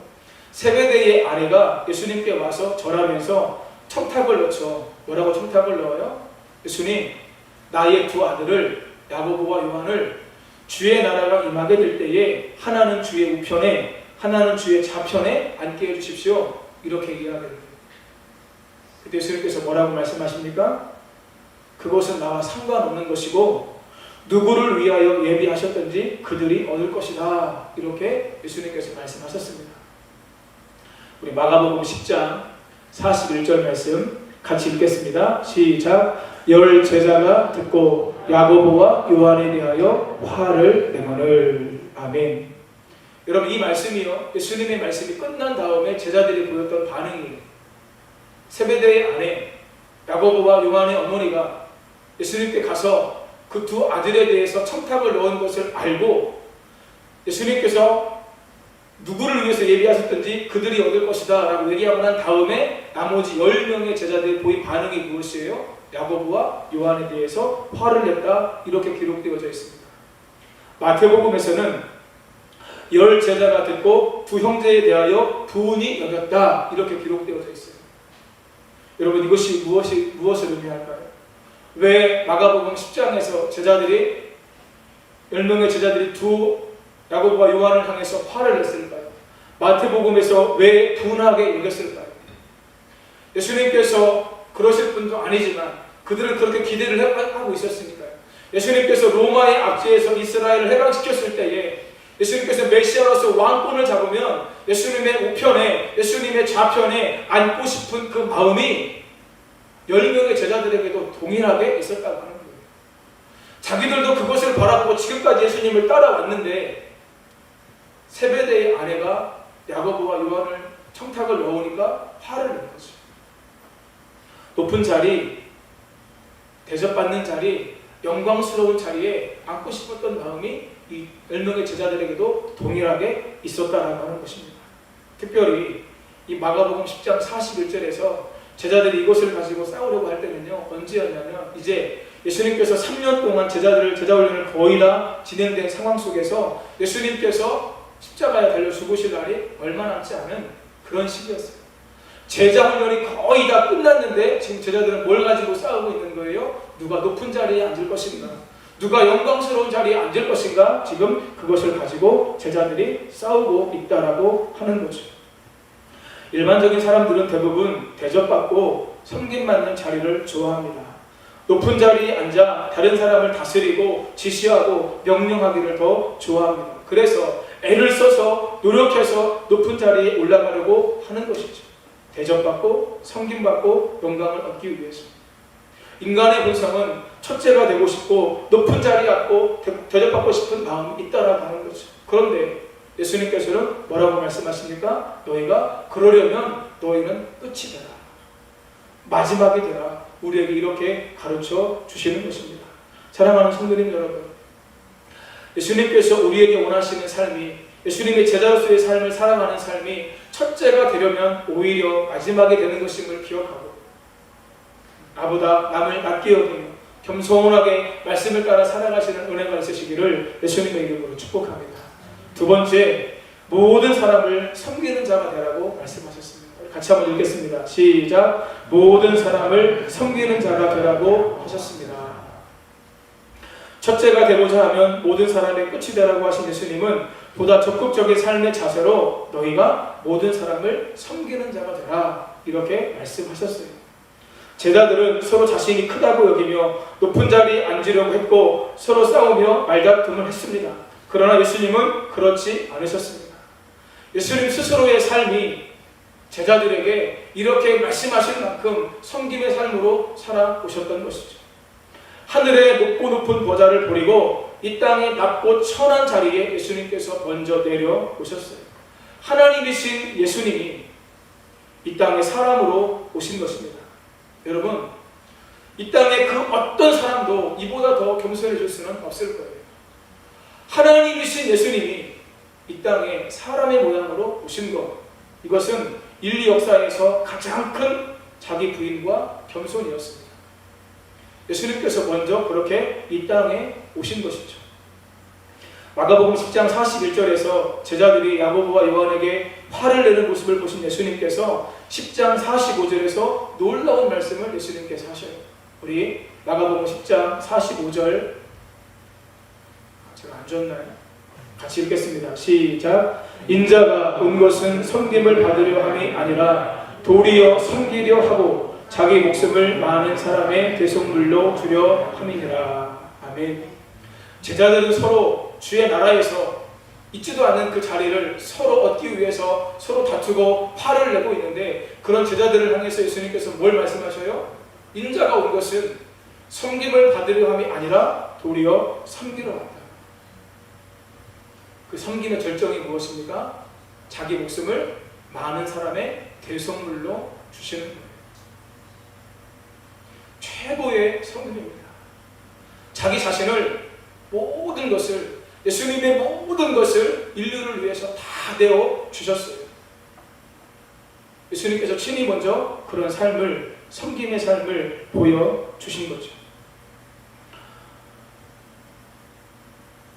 세베대의 아내가 예수님께 와서 절하면서 청탁을 넣죠. 뭐라고 청탁을 넣어요? 예수님, 나의 2 아들을 야고보와 요한을 주의 나라가 임하게 될 때에 하나는 주의 우편에 하나는 주의 좌편에 앉게 해주십시오. 이렇게 이야기합니다. 그때 예수님께서 뭐라고 말씀하십니까? 그것은 나와 상관없는 것이고 누구를 위하여 예비하셨든지 그들이 얻을 것이다. 이렇게 예수님께서 말씀하셨습니다. 우리 마가복음 10장 41절 말씀 같이 읽겠습니다. 시작. 10 제자가 듣고 야고보와 요한에 대하여 화를 내거늘. 아멘. 여러분, 이 말씀이요, 예수님의 말씀이 끝난 다음에 제자들이 보였던 반응이에요. 세베대의 아내 야고보와 요한의 어머니가 예수님께 가서 그 2 아들에 대해서 청탁을 넣은 것을 알고 예수님께서 누구를 위해서 예비하셨든지 그들이 얻을 것이다 라고 얘기하고 난 다음에 나머지 10명의 제자들이 보인 반응이 무엇이에요? 야고보와 요한에 대해서 화를 냈다, 이렇게 기록되어져 있습니다. 마태복음에서는 10 제자가 듣고 2 형제에 대하여 분이 여겼다, 이렇게 기록되어져 있어요. 여러분, 이것이 무엇을 의미할까요? 왜 마가복음 10장에서 10명의 제자들이 2 야고보와 요한을 향해서 화를 냈을까요? 마태복음에서 왜 분하게 여겼을까요? 예수님께서 그러실 분도 아니지만 그들은 그렇게 기대를 하고 있었으니까요. 예수님께서 로마의 압제에서 이스라엘을 해방시켰을 때에 예수님께서 메시아로서 왕권을 잡으면 예수님의 우편에, 예수님의 좌편에 앉고 싶은 그 마음이 10명의 제자들에게도 동일하게 있었다고 하는 거예요. 자기들도 그것을 바라보고 지금까지 예수님을 따라왔는데 세베대의 아내가 야고보와 요한을 청탁을 넣으니까 화를 낸 거죠. 높은 자리, 대접받는 자리, 영광스러운 자리에 앉고 싶었던 마음이 이 10명의 제자들에게도 동일하게 있었다라고 하는 것입니다. 특별히 이 마가복음 10장 41절에서 제자들이 이것을 가지고 싸우려고 할 때는요, 언제였냐면 이제 예수님께서 3년 동안 제자훈련을 거의 다 진행된 상황 속에서 예수님께서 십자가에 달려 죽으실 날이 얼마 남지 않은 그런 시기였어요. 제자훈련이 거의 다 끝났는데 지금 제자들은 뭘 가지고 싸우고 있는 거예요? 누가 높은 자리에 앉을 것인가? 누가 영광스러운 자리에 앉을 것인가? 지금 그것을 가지고 제자들이 싸우고 있다라고 하는 거죠. 일반적인 사람들은 대부분 대접받고 섬김받는 자리를 좋아합니다. 높은 자리에 앉아 다른 사람을 다스리고 지시하고 명령하기를 더 좋아합니다. 그래서 애를 써서 노력해서 높은 자리에 올라가려고 하는 것이죠. 대접받고 섬김받고 영광을 얻기 위해서. 인간의 본성은 첫째가 되고 싶고 높은 자리에 앉고 대접받고 싶은 마음이 있다라고 하는 거죠. 그런데 예수님께서는 뭐라고 말씀하십니까? 너희가 그러려면 너희는 끝이 되라. 마지막이 되라. 우리에게 이렇게 가르쳐 주시는 것입니다. 사랑하는 성도님 여러분, 예수님께서 우리에게 원하시는 삶이, 예수님의 제자로서의 삶을 살아가는 삶이 첫째가 되려면 오히려 마지막이 되는 것임을 기억하고 나보다 남을 낮게 여기며 겸손하게 말씀을 따라 살아가시는 은혜가 있으시기를 예수님의 이름으로 축복합니다. 두 번째, 모든 사람을 섬기는 자가 되라고 말씀하셨습니다. 같이 한번 읽겠습니다. 시작. 모든 사람을 섬기는 자가 되라고 하셨습니다. 첫째가 되고자 하면 모든 사람의 끝이 되라고 하신 예수님은 보다 적극적인 삶의 자세로 너희가 모든 사람을 섬기는 자가 되라 이렇게 말씀하셨어요. 제자들은 서로 자신이 크다고 여기며 높은 자리에 앉으려고 했고 서로 싸우며 말다툼을 했습니다. 그러나 예수님은 그렇지 않으셨습니다. 예수님 스스로의 삶이 제자들에게 이렇게 말씀하실 만큼 섬김의 삶으로 살아오셨던 것이죠. 하늘의 높고 높은 보좌를 버리고 이 땅의 낮고 천한 자리에 예수님께서 먼저 내려오셨어요. 하나님이신 예수님이 이 땅에 사람으로 오신 것입니다. 여러분, 이 땅에 그 어떤 사람도 이보다 더 겸손해질 수는 없을 거예요. 하나님이신 예수님이 이 땅에 사람의 모양으로 오신 것, 이것은 인류 역사에서 가장 큰 자기 부인과 겸손이었습니다. 예수님께서 먼저 그렇게 이 땅에 오신 것이죠. 마가복음 10장 41절에서 제자들이 야고보와 요한에게 화를 내는 모습을 보신 예수님께서 10장 45절에서 놀라운 말씀을 예수님께서 하셔요. 우리 마가복음 10장 45절 제가 안 줬나요? 같이 읽겠습니다. 시작. 인자가 온 것은 섬김을 받으려 함이 아니라 도리어 섬기려 하고 자기 목숨을 많은 사람의 대속물로 주려 함이니라. 아멘. 제자들은 서로 주의 나라에서 있지도 않은 그 자리를 서로 얻기 위해서 서로 다투고 화를 내고 있는데, 그런 제자들을 향해서 예수님께서 뭘 말씀하셔요? 인자가 온 것은 섬김을 받으려 함이 아니라 도리어 섬기러 왔다. 그 섬김의 절정이 무엇입니까? 자기 목숨을 많은 사람의 대속물로 주시는 거예요. 최고의 섬김입니다. 자기 자신을, 모든 것을, 예수님의 모든 것을 인류를 위해서 다 내어 주셨어요. 예수님께서 친히 먼저 그런 삶을, 섬김의 삶을 보여주신 거죠.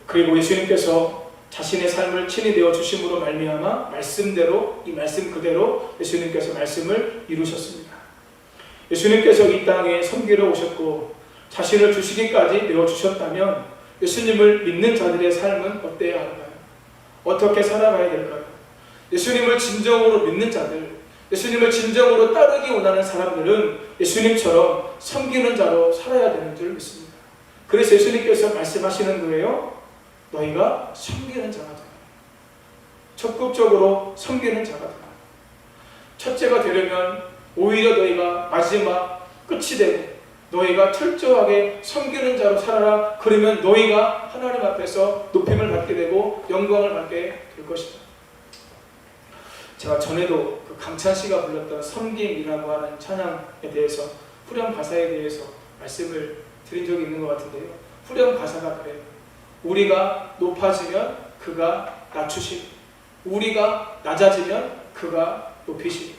그리고 예수님께서 자신의 삶을 친히 내어 주심으로 말미암아 말씀대로, 이 말씀 그대로 예수님께서 말씀을 이루셨습니다. 예수님께서 이 땅에 섬기러 오셨고 자신을 주시기까지 내어 주셨다면 예수님을 믿는 자들의 삶은 어때야 할까요? 어떻게 살아가야 될까요? 예수님을 진정으로 믿는 자들, 예수님을 진정으로 따르기 원하는 사람들은 예수님처럼 섬기는 자로 살아야 되는 줄 믿습니다. 그래서 예수님께서 말씀하시는 거예요. 너희가 섬기는 자가 되라. 적극적으로 섬기는 자가 되라. 첫째가 되려면 오히려 너희가 마지막 끝이 되고 너희가 철저하게 섬기는 자로 살아라. 그러면 너희가 하나님 앞에서 높임을 받게 되고 영광을 받게 될 것이다. 제가 전에도 그 강찬 씨가 불렀던 섬김이라고 하는 찬양에 대해서, 후렴 가사에 대해서 말씀을 드린 적이 있는 것 같은데요. 후렴 가사가 그래요. 우리가 높아지면 그가 낮추시고 우리가 낮아지면 그가 높이시고.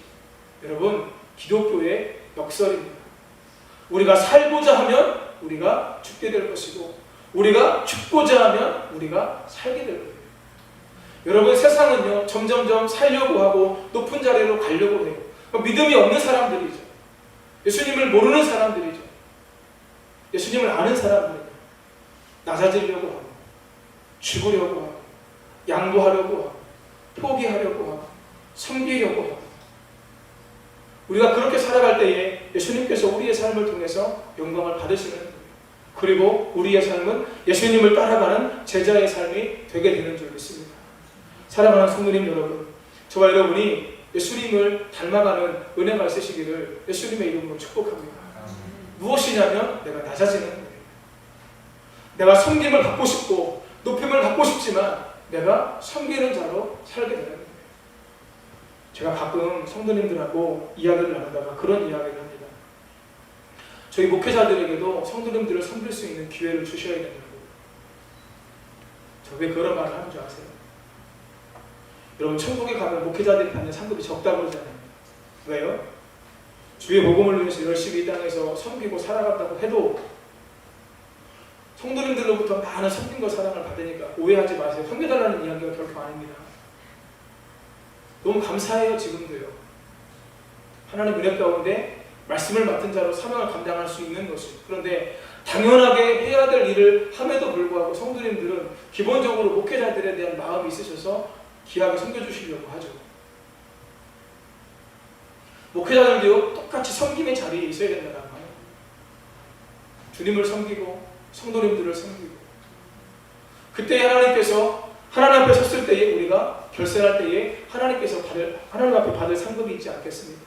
여러분, 기독교의 역설입니다. 우리가 살고자 하면 우리가 죽게 될 것이고 우리가 죽고자 하면 우리가 살게 될 거예요. 여러분, 세상은요 점점점 살려고 하고 높은 자리로 가려고 해요. 믿음이 없는 사람들이죠. 예수님을 모르는 사람들이죠. 예수님을 아는 사람들이죠. 낮아지려고 하고 죽으려고 하고 양보하려고 하고 포기하려고 하고 섬기려고 하고 우리가 그렇게 살아갈 때에 예수님께서 우리의 삶을 통해서 영광을 받으시는 거예요. 그리고 우리의 삶은 예수님을 따라가는 제자의 삶이 되게 되는 줄 믿습니다. 사랑하는 성도님 여러분, 저와 여러분이 예수님을 닮아가는 은혜가 있으시기를 예수님의 이름으로 축복합니다. 무엇이냐면 내가 낮아지는 거예요. 내가 섬김을 받고 싶고 높임을 받고 싶지만 내가 섬기는 자로 살게 되는 거예요. 제가 가끔 성도님들하고 이야기를 나누다가 그런 이야기를 합니다. 저희 목회자들에게도 성도님들을 섬길 수 있는 기회를 주셔야 된다고. 저 왜 그런 말을 하는 줄 아세요? 여러분 천국에 가면 목회자들이 받는 상급이 적다고 그러잖아요. 왜요? 주의 복음을 위해서 열심히 이 땅에서 섬기고 살아간다고 해도 성도님들로부터 많은 섬김과 사랑을 받으니까 오해하지 마세요. 섬겨달라는 이야기가 결코 아닙니다. 너무 감사해요. 지금도요. 하나님 은혜 가운데 말씀을 맡은 자로 사명을 감당할 수 있는 것이. 그런데 당연하게 해야 될 일을 함에도 불구하고 성도님들은 기본적으로 목회자들에 대한 마음이 있으셔서 귀하게 섬겨주시려고 하죠. 목회자들도 똑같이 섬김의 자리에 있어야 된다는 거예요. 주님을 섬기고 성도님들을 섬기고 그때 하나님께서 하나님 앞에 섰을 때에 우리가 결산할 때에 하나님 앞에 받을 상급이 있지 않겠습니까?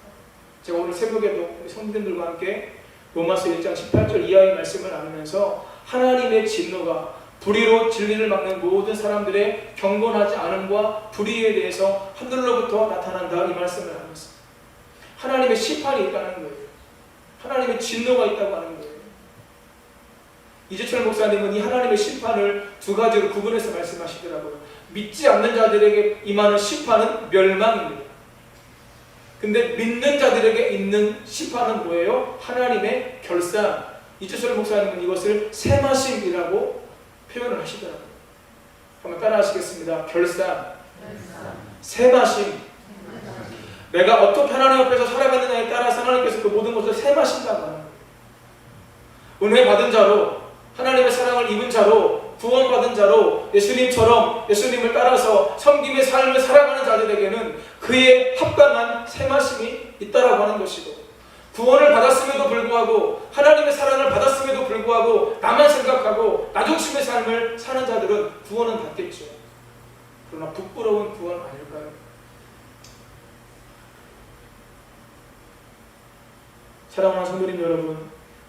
제가 오늘 새벽에도 우리 성도님들과 함께 로마서 1장 18절 이하의 말씀을 나누면서 하나님의 진노가 불의로 진리를 막는 모든 사람들의 경건하지 않음과 불의에 대해서 하늘로부터 나타난다 이 말씀을 나눴습니다. 하나님의 심판이 있다는 거예요. 하나님의 진노가 있다고 하는 거예요. 이재철 목사님은 이 하나님의 심판을 두 가지로 구분해서 말씀하시더라고요. 믿지 않는 자들에게 임하는 심판은 멸망입니다. 근데 믿는 자들에게 있는 심판은 뭐예요? 하나님의 결산. 이재철 목사님은 이것을 세마심이라고 표현을 하시더라고요. 한번 따라 하시겠습니다. 결산, 세마심. 내가 어떻게 하나님 앞에서 살아가느냐에 따라서 하나님께서 그 모든 것을 세마신다고 하는 거예요. 은혜 받은 자로 하나님의 사랑을 입은 자로 구원받은 자로 예수님처럼 예수님을 따라서 섬김의 삶을 살아가는 자들에게는 그의 합당한 세마심이 있다라고 하는 것이고 구원을 받았음에도 불구하고 하나님의 사랑을 받았음에도 불구하고 나만 생각하고 나중심의 삶을 사는 자들은 구원은 받겠죠. 그러나 부끄러운 구원 아닐까요? 사랑하는 성도님 여러분,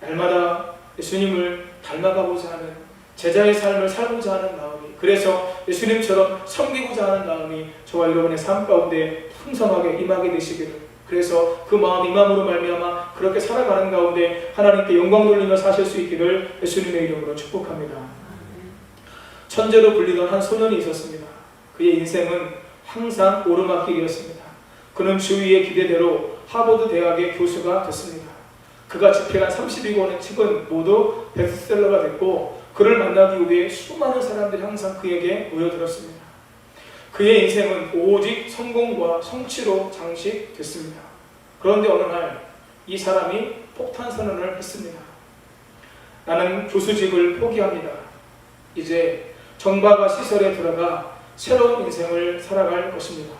날마다 예수님을 닮아가고자 하는 제자의 삶을 살고자 하는 마음이, 그래서 예수님처럼 섬기고자 하는 마음이 저와 여러분의 삶 가운데 풍성하게 임하게 되시기를, 그래서 그 마음 임함으로 말미암아 그렇게 살아가는 가운데 하나님께 영광 돌리며 사실 수 있기를 예수님의 이름으로 축복합니다. 천재로 불리던 한 소년이 있었습니다. 그의 인생은 항상 오르막길이었습니다. 그는 주위의 기대대로 하버드 대학의 교수가 됐습니다. 그가 집필한 32권의 책은 모두 베스트셀러가 됐고 그를 만나기 위해 수많은 사람들이 항상 그에게 모여들었습니다. 그의 인생은 오직 성공과 성취로 장식됐습니다. 그런데 어느 날 이 사람이 폭탄 선언을 했습니다. 나는 교수직을 포기합니다. 이제 정박아 시설에 들어가 새로운 인생을 살아갈 것입니다.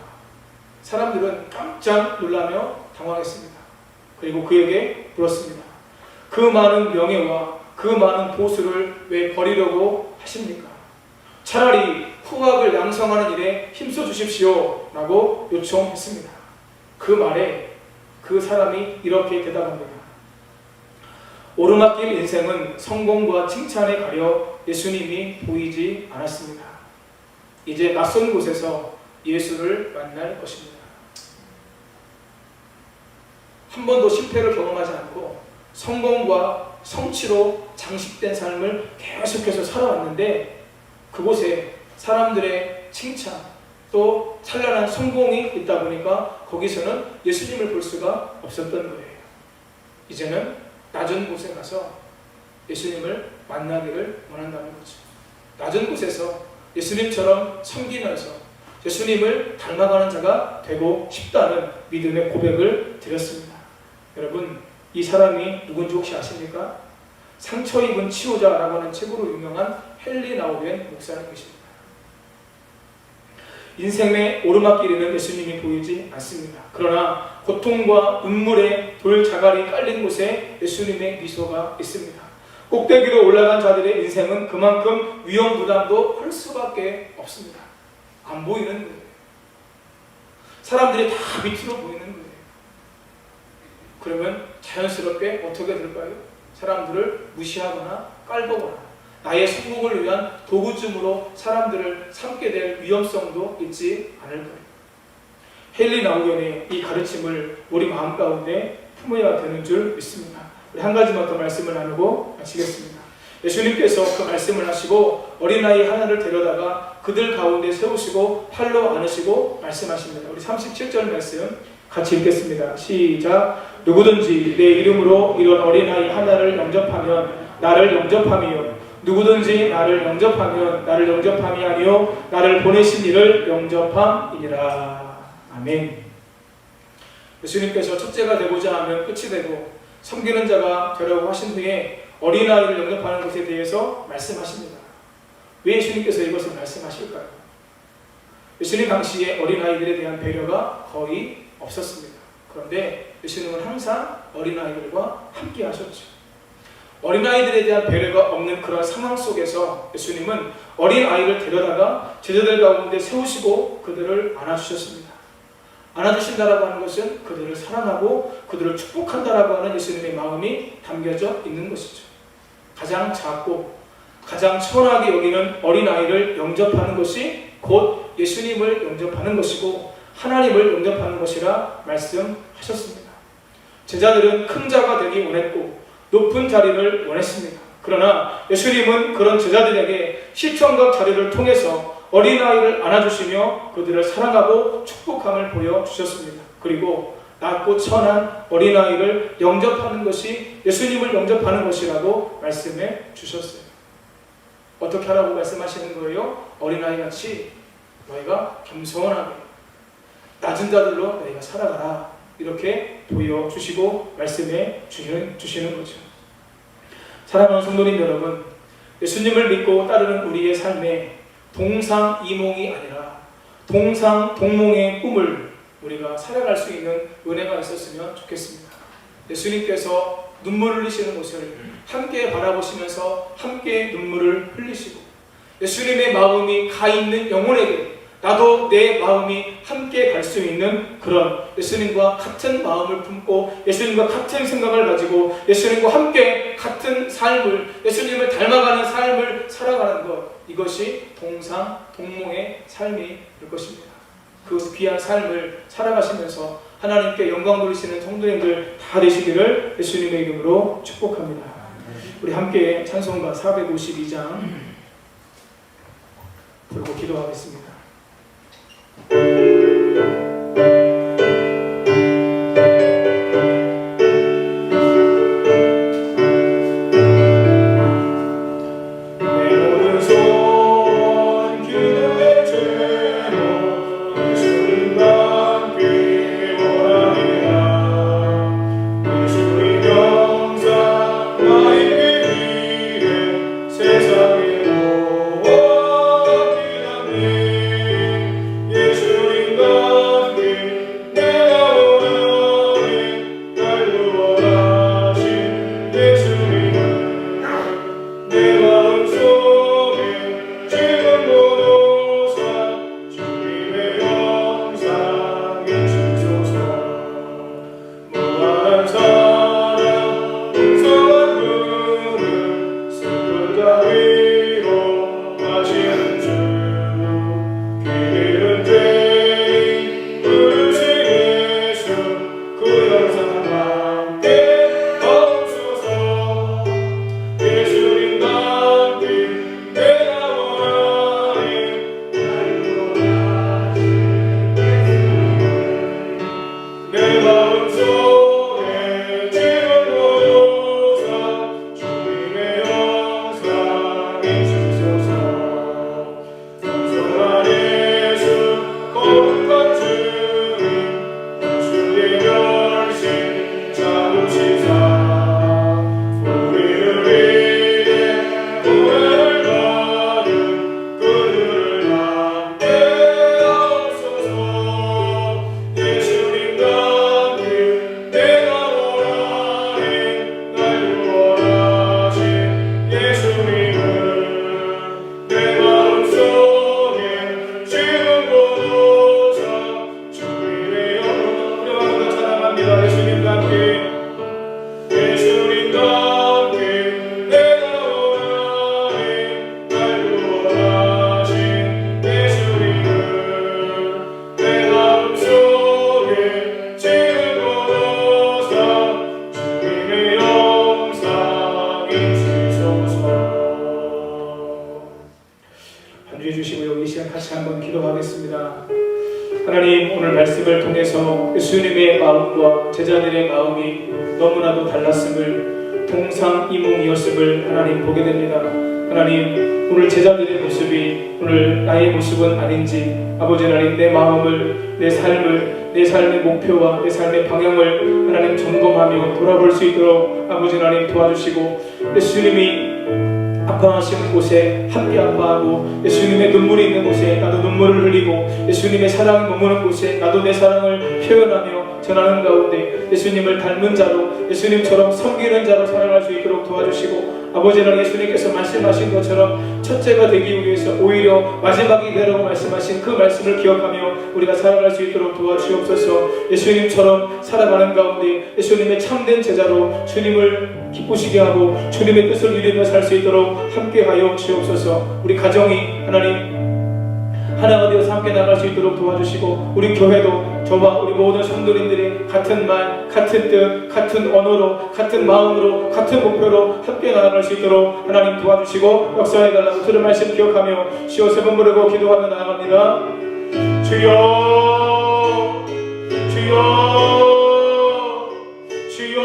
사람들은 깜짝 놀라며 당황했습니다. 그리고 그에게 물었습니다. 그 많은 명예와 그 많은 보수를 왜 버리려고 하십니까? 차라리 후학을 양성하는 일에 힘써 주십시오 라고 요청했습니다. 그 말에 그 사람이 이렇게 대답합니다. 오르막길 인생은 성공과 칭찬에 가려 예수님이 보이지 않았습니다. 이제 낯선 곳에서 예수를 만날 것입니다. 한 번도 실패를 경험하지 않고 성공과 성취로 장식된 삶을 계속해서 살아왔는데 그곳에 사람들의 칭찬 또 찬란한 성공이 있다 보니까 거기서는 예수님을 볼 수가 없었던 거예요. 이제는 낮은 곳에 가서 예수님을 만나기를 원한다는 거죠. 낮은 곳에서 예수님처럼 섬기면서 예수님을 닮아가는 자가 되고 싶다는 믿음의 고백을 드렸습니다. 여러분, 이 사람이 누군지 혹시 아십니까? 상처 입은 치유자라고 하는 책으로 유명한 헨리 나우겐 목사님이십니다. 인생의 오르막길에는 예수님이 보이지 않습니다. 그러나 고통과 눈물의 돌자갈이 깔린 곳에 예수님의 미소가 있습니다. 꼭대기로 올라간 자들의 인생은 그만큼 위험 부담도 클 수밖에 없습니다. 안 보이는 거예요. 사람들이 다 밑으로 보이는 거예요. 그러면 자연스럽게 어떻게 될까요? 사람들을 무시하거나 깔보거나 나의 성공을 위한 도구쯤으로 사람들을 삼게 될 위험성도 있지 않을 거예요. 헨리 나우겐의 이 가르침을 우리 마음 가운데 품어야 되는 줄 믿습니다. 우리 한 가지만 더 말씀을 나누고 마치겠습니다. 예수님께서 그 말씀을 하시고 어린아이 하나를 데려다가 그들 가운데 세우시고 팔로 안으시고 말씀하십니다. 우리 37절 말씀 같이 읽겠습니다. 시작. 누구든지 내 이름으로 이런 어린아이 하나를 영접하면 나를 영접함이요 누구든지 나를 영접하면 나를 영접함이 아니요 나를 보내신 이를 영접함이니라. 아멘. 예수님께서 첫째가 되고자 하면 끝이 되고 섬기는 자가 되라고 하신 후에 어린아이를 영접하는 것에 대해서 말씀하십니다. 왜 예수님께서 이것을 말씀하실까요? 예수님 당시에 어린아이들에 대한 배려가 거의 없었습니다. 그런데 예수님은 항상 어린아이들과 함께 하셨죠. 어린아이들에 대한 배려가 없는 그런 상황 속에서 예수님은 어린아이를 데려다가 제자들 가운데 세우시고 그들을 안아주셨습니다. 안아주신다라고 하는 것은 그들을 사랑하고 그들을 축복한다라고 하는 예수님의 마음이 담겨져 있는 것이죠. 가장 작고 가장 천하게 여기는 어린아이를 영접하는 것이 곧 예수님을 영접하는 것이고 하나님을 영접하는 것이라 말씀하셨습니다. 제자들은 큰 자가 되기 원했고 높은 자리를 원했습니다. 그러나 예수님은 그런 제자들에게 시청각 자리를 통해서 어린아이를 안아주시며 그들을 사랑하고 축복함을 보여주셨습니다. 그리고 낮고 천한 어린아이를 영접하는 것이 예수님을 영접하는 것이라고 말씀해 주셨어요. 어떻게 하라고 말씀하시는 거예요? 어린아이같이 너희가 겸손하게 낮은 자들로 너희가 살아가라. 이렇게 보여주시고 말씀해 주시는 거죠. 사랑하는 성도님 여러분, 예수님을 믿고 따르는 우리의 삶에 동상이몽이 아니라 동상동몽의 꿈을 우리가 살아갈 수 있는 은혜가 있었으면 좋겠습니다. 예수님께서 눈물을 흘리시는 것을 함께 바라보시면서 함께 눈물을 흘리시고 예수님의 마음이 가 있는 영혼에게 나도 내 마음이 함께 갈 수 있는 그런 예수님과 같은 마음을 품고 예수님과 같은 생각을 가지고 예수님과 함께 같은 삶을 예수님을 닮아가는 삶을 살아가는 것, 이것이 동상동몽의 삶이 될 것입니다. 그 귀한 삶을 살아가시면서 하나님께 영광 돌리시는 성도님들 다 되시기를 예수님의 이름으로 축복합니다. 우리 함께 찬송가 452장 부르고 기도하겠습니다. 세상에 모든 같이 한번 기도하겠습니다. 하나님, 오늘 말씀을 통해서 예수님의 마음과 제자들의 마음이 너무나도 달랐음을, 동상이몽이었음을 하나님 보게 됩니다. 하나님, 오늘 제자들의 모습이 오늘 나의 모습은 아닌지, 아버지 하나님, 내 마음을, 내 삶을, 내 삶의 목표와 내 삶의 방향을 하나님 점검하며 돌아볼 수 있도록 아버지 하나님 도와주시고, 예수님이 아파하시는 곳에 함께 아파하고, 예수님의 눈물이 있는 곳에 나도 눈물을 흘리고, 예수님의 사랑이 머무는 곳에 나도 내 사랑을 표현하며 전하는 가운데 예수님을 닮은 자로, 예수님처럼 섬기는 자로 살아갈 수 있도록 도와주시고, 아버지는 예수님께서 말씀하신 것처럼 첫째가 되기 위해서 오히려 마지막이 되라고 말씀하신 그 말씀을 기억하며 우리가 살아갈 수 있도록 도와주옵소서. 예수님처럼 살아가는 가운데 예수님의 참된 제자로 주님을 기쁘시게 하고 주님의 뜻을 이루며 살 수 있도록 함께하여 주옵소서. 우리 가정이 하나님 하나가 되어서 함께 나갈 수 있도록 도와주시고, 우리 교회도 저와 우리 모든 성도님들이 같은 말, 같은 뜻, 같은 언어로, 같은 마음으로, 같은 목표로 함께 나아갈 수 있도록 하나님 도와주시고 역사해달라고 들은 말씀 기억하며 시오 세 번 부르고 기도하며 나아갑니다. 주여, 주여, 주여.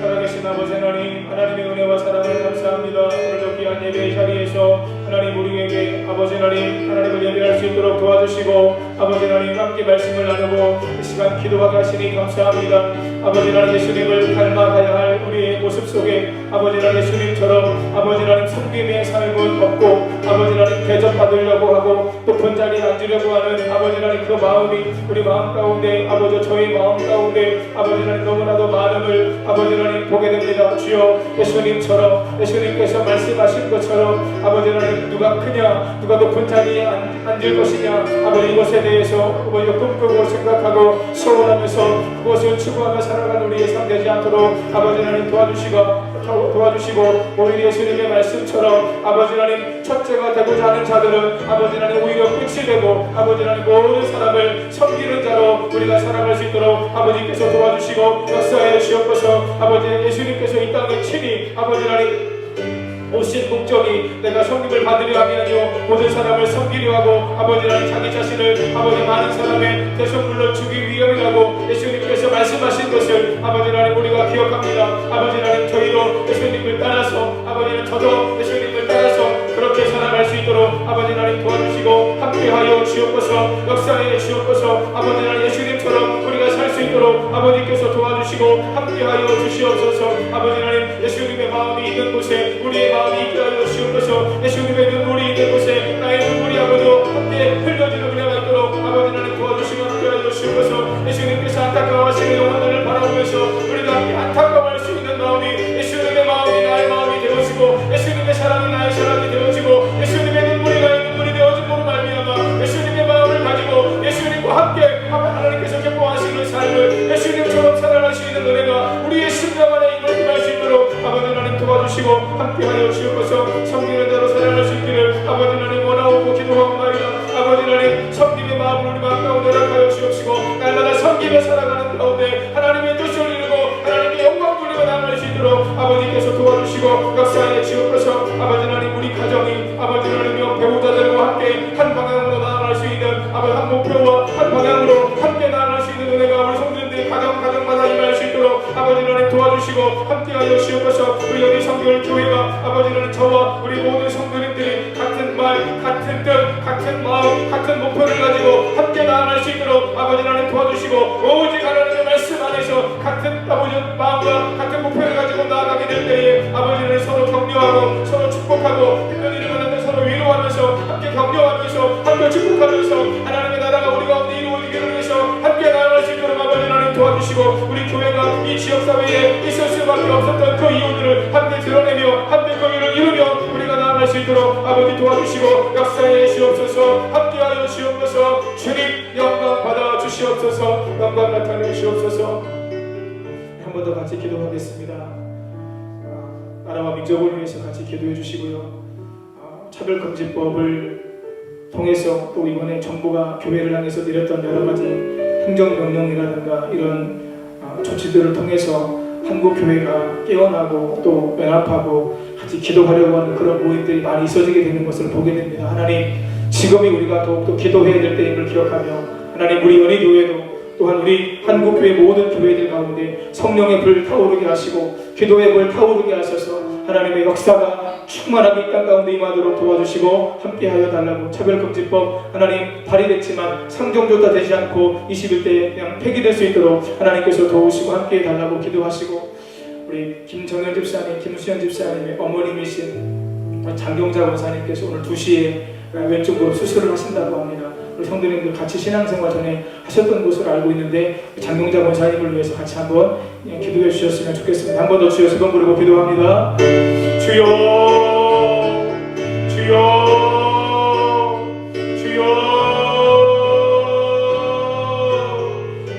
살아계신 아버지 하나님, 하나님의 은혜와 사랑을 감사합니다. 오늘도 귀한 예배의 자리에서 하나님 우리에게 아버지 하나님, 하나님을 예배할 수 있도록 도와주시고, 아버지 하나님 함께 말씀을 나누고 이 시간 기도하게 하시니 감사합니다. 아버지 하나님, 예수님을 닮아가야 할 우리의 모습 속에 아버지 하나님 예수님처럼 아버지 하나님 섬김의 삶은 없고, 아버지 하나님 대접받으려고 하고 높은 자리에 앉으려고 하는 아버지 하나님 그 마음이 우리 마음 가운데, 아버지 저희 마음 가운데 아버지 하나님 너무나도 많음을 아버지 하나님 보게 됩니다. 주여, 예수님처럼, 예수님께서 말씀하신 것처럼 아버지 하나님 누가 크냐, 누가 높은 자리에 앉을 것이냐, 아버지 이것에 대해서 아버지가 꿈꾸고 생각하고 소원하면서 그것을 추구하며 살아가는 우리의 삶 되지 않도록 아버지 하나님 도와주시고, 오히려 예수님의 말씀처럼 아버지 하나님 첫째가 되고자 하는 자들은 아버지 하나님 오히려 끝이 되고, 아버지 하나님 모든 사람을 섬기는 자로 우리가 살아갈 수 있도록 아버지께서 도와주시고 역사에 주옵소서. 아버지 예수님께서 이 땅에 친히 아버지 하나님 오신 목적이 내가 섬김을 받으려 함이 아니요 모든 사람을 섬기려 하고, 아버지 하나님 자기 자신을 아버지 많은 사람의 대속물로 주기 위함이라고 예수님께서 말씀하신 것을 아버지 하나님 우리가 기억합니다. 아버지 하나님 저희도 예수님을 따라서, 아버지 하나님 저도 예수님을 따라서 그렇게 살아갈 수 있도록 아버지 하나님 도와주시고 함께하여 주옵소서. 역사에 주옵소서. 아버지 하나님 예수님처럼 우리가 살 수 있도록 아버지께서 도와주시고 함께하여 주시옵소서. 아버지 하나님 예수님의 마음이 있는 곳에 우리의 마음이 있게 하여 주옵소서. 예수님의 눈물이 있는 곳에 나의 눈물이 아버지 함께 흘려지는 은혜가 있도록 아버지 하나님 도와주시고 함께하여 주옵소서. 예수님께서 안타까워하시는 영혼들을 바라보면서 우리가 함께 안타까워할 수 있는 마음이 예수님의 마음이 나의 마음이 되어지고, 예수님의 사랑이 나의 사랑이 되어지고, 예수님의 눈물이 나의 눈물이 되어짐으로 말미암아 예수님의 마음을 가지고 예수님과 함께 하나님께서 기뻐하시는 삶을 예수님처럼 살아갈 수 있는 은혜가 우리의 심령 안에 임할 수 있도록 아버지 하나님 도와주시고 함께하여 주옵소서. 섬기는 대로 살아갈 수 있기를 아버지 하나님 원하고 기도하옵나이다. 아버지 하나님 섬김의 마음을 우리 마음 가운데 허락하여 주옵시고, 날마다 섬기며 살아가는 가운데 하나님의 뜻을 이루고 하나님께 영광 돌리며 나아갈 수 있도록 아버지께서 도와주시고 역사에 주옵소서. 아버지 하나님 우리 가정이 아버지 하나님의 배우자들과 함께 한 방향으로 나아갈 수 있는 아버지 한 목표와 한 방향으로 함께 나아갈 수 있는 은혜가 우리 성도님들이 가정마다 임할 수 있도록 아버지 하나님 도와주시고 함께하여 주옵소서. 우리 여기 성결 교회가 아버지 하나님 저와 우리 모든 성도님들이 같은 말, 같은 뜻, 같은 마음, 같은 목표를 가지고 함께 나아갈 수 있도록 아버지 하나님 도와주시고, 오직 하나님의 말씀 안에서 같은 아버지 마음과 같은 목표를 가지고 나아가게 될 때에 아버지 하나님 서로 격려하고 서로 축복하고 힘든 일을 만나면 서로 위로하면서 함께 격려하면서 함께 축복하면서 하나님의 나라가 우리 가운데 이루어지기를 위해서 함께 나아갈 수 있도록 아버지 하나님 도와주시고, 우리 교회가 이 지역사회에 있을 수밖에 없었던 그 이유들을 함께 드러내며 함께 그 일을 이루며 우리가 나아갈 수 있도록 아버지 도와주시고 역사에 주옵소서. 함께하여 주옵소서. 주님 영광 받아 주시옵소서. 영광 나타내 주시옵소서. 한 번 더 같이 기도하겠습니다. 나라와 민족을 위해서 같이 기도해 주시고요. 차별금지법을 통해서 또 이번에 정부가 교회를 향해서 내렸던 여러 가지 행정명령이라든가 이런 조치들을 통해서 한국 교회가 깨어나고 또 연합하고 같이 기도하려고 하는 그런 모임들이 많이 있어지게 되는 것을 보게 됩니다. 하나님, 지금이 우리가 더욱더 기도해야 될 때임을 기억하며, 하나님, 우리 연희교회도 또한 우리 한국교회 모든 교회들 가운데 성령의 불 타오르게 하시고 기도의 불 타오르게 하셔서 하나님의 역사가 충만하게 이 땅 가운데 임하도록 도와주시고 함께하여 달라고. 차별금지법 하나님 발의됐지만 상정조차 되지 않고 21대에 그냥 폐기될 수 있도록 하나님께서 도우시고 함께해 달라고 기도하시고, 우리 김정현 집사님, 김수현 집사님의 어머님이신 장경자 원사님께서 오늘 2시에 왼쪽 무릎 수술을 하신다고 합니다. 우리 성도님들 같이 신앙생활 전에 하셨던 것으로 알고 있는데 장경자 원사님을 위해서 같이 한번 기도해 주셨으면 좋겠습니다. 한 번 더 주여 세 번 부르고 기도합니다. 주여, 주여, 주여.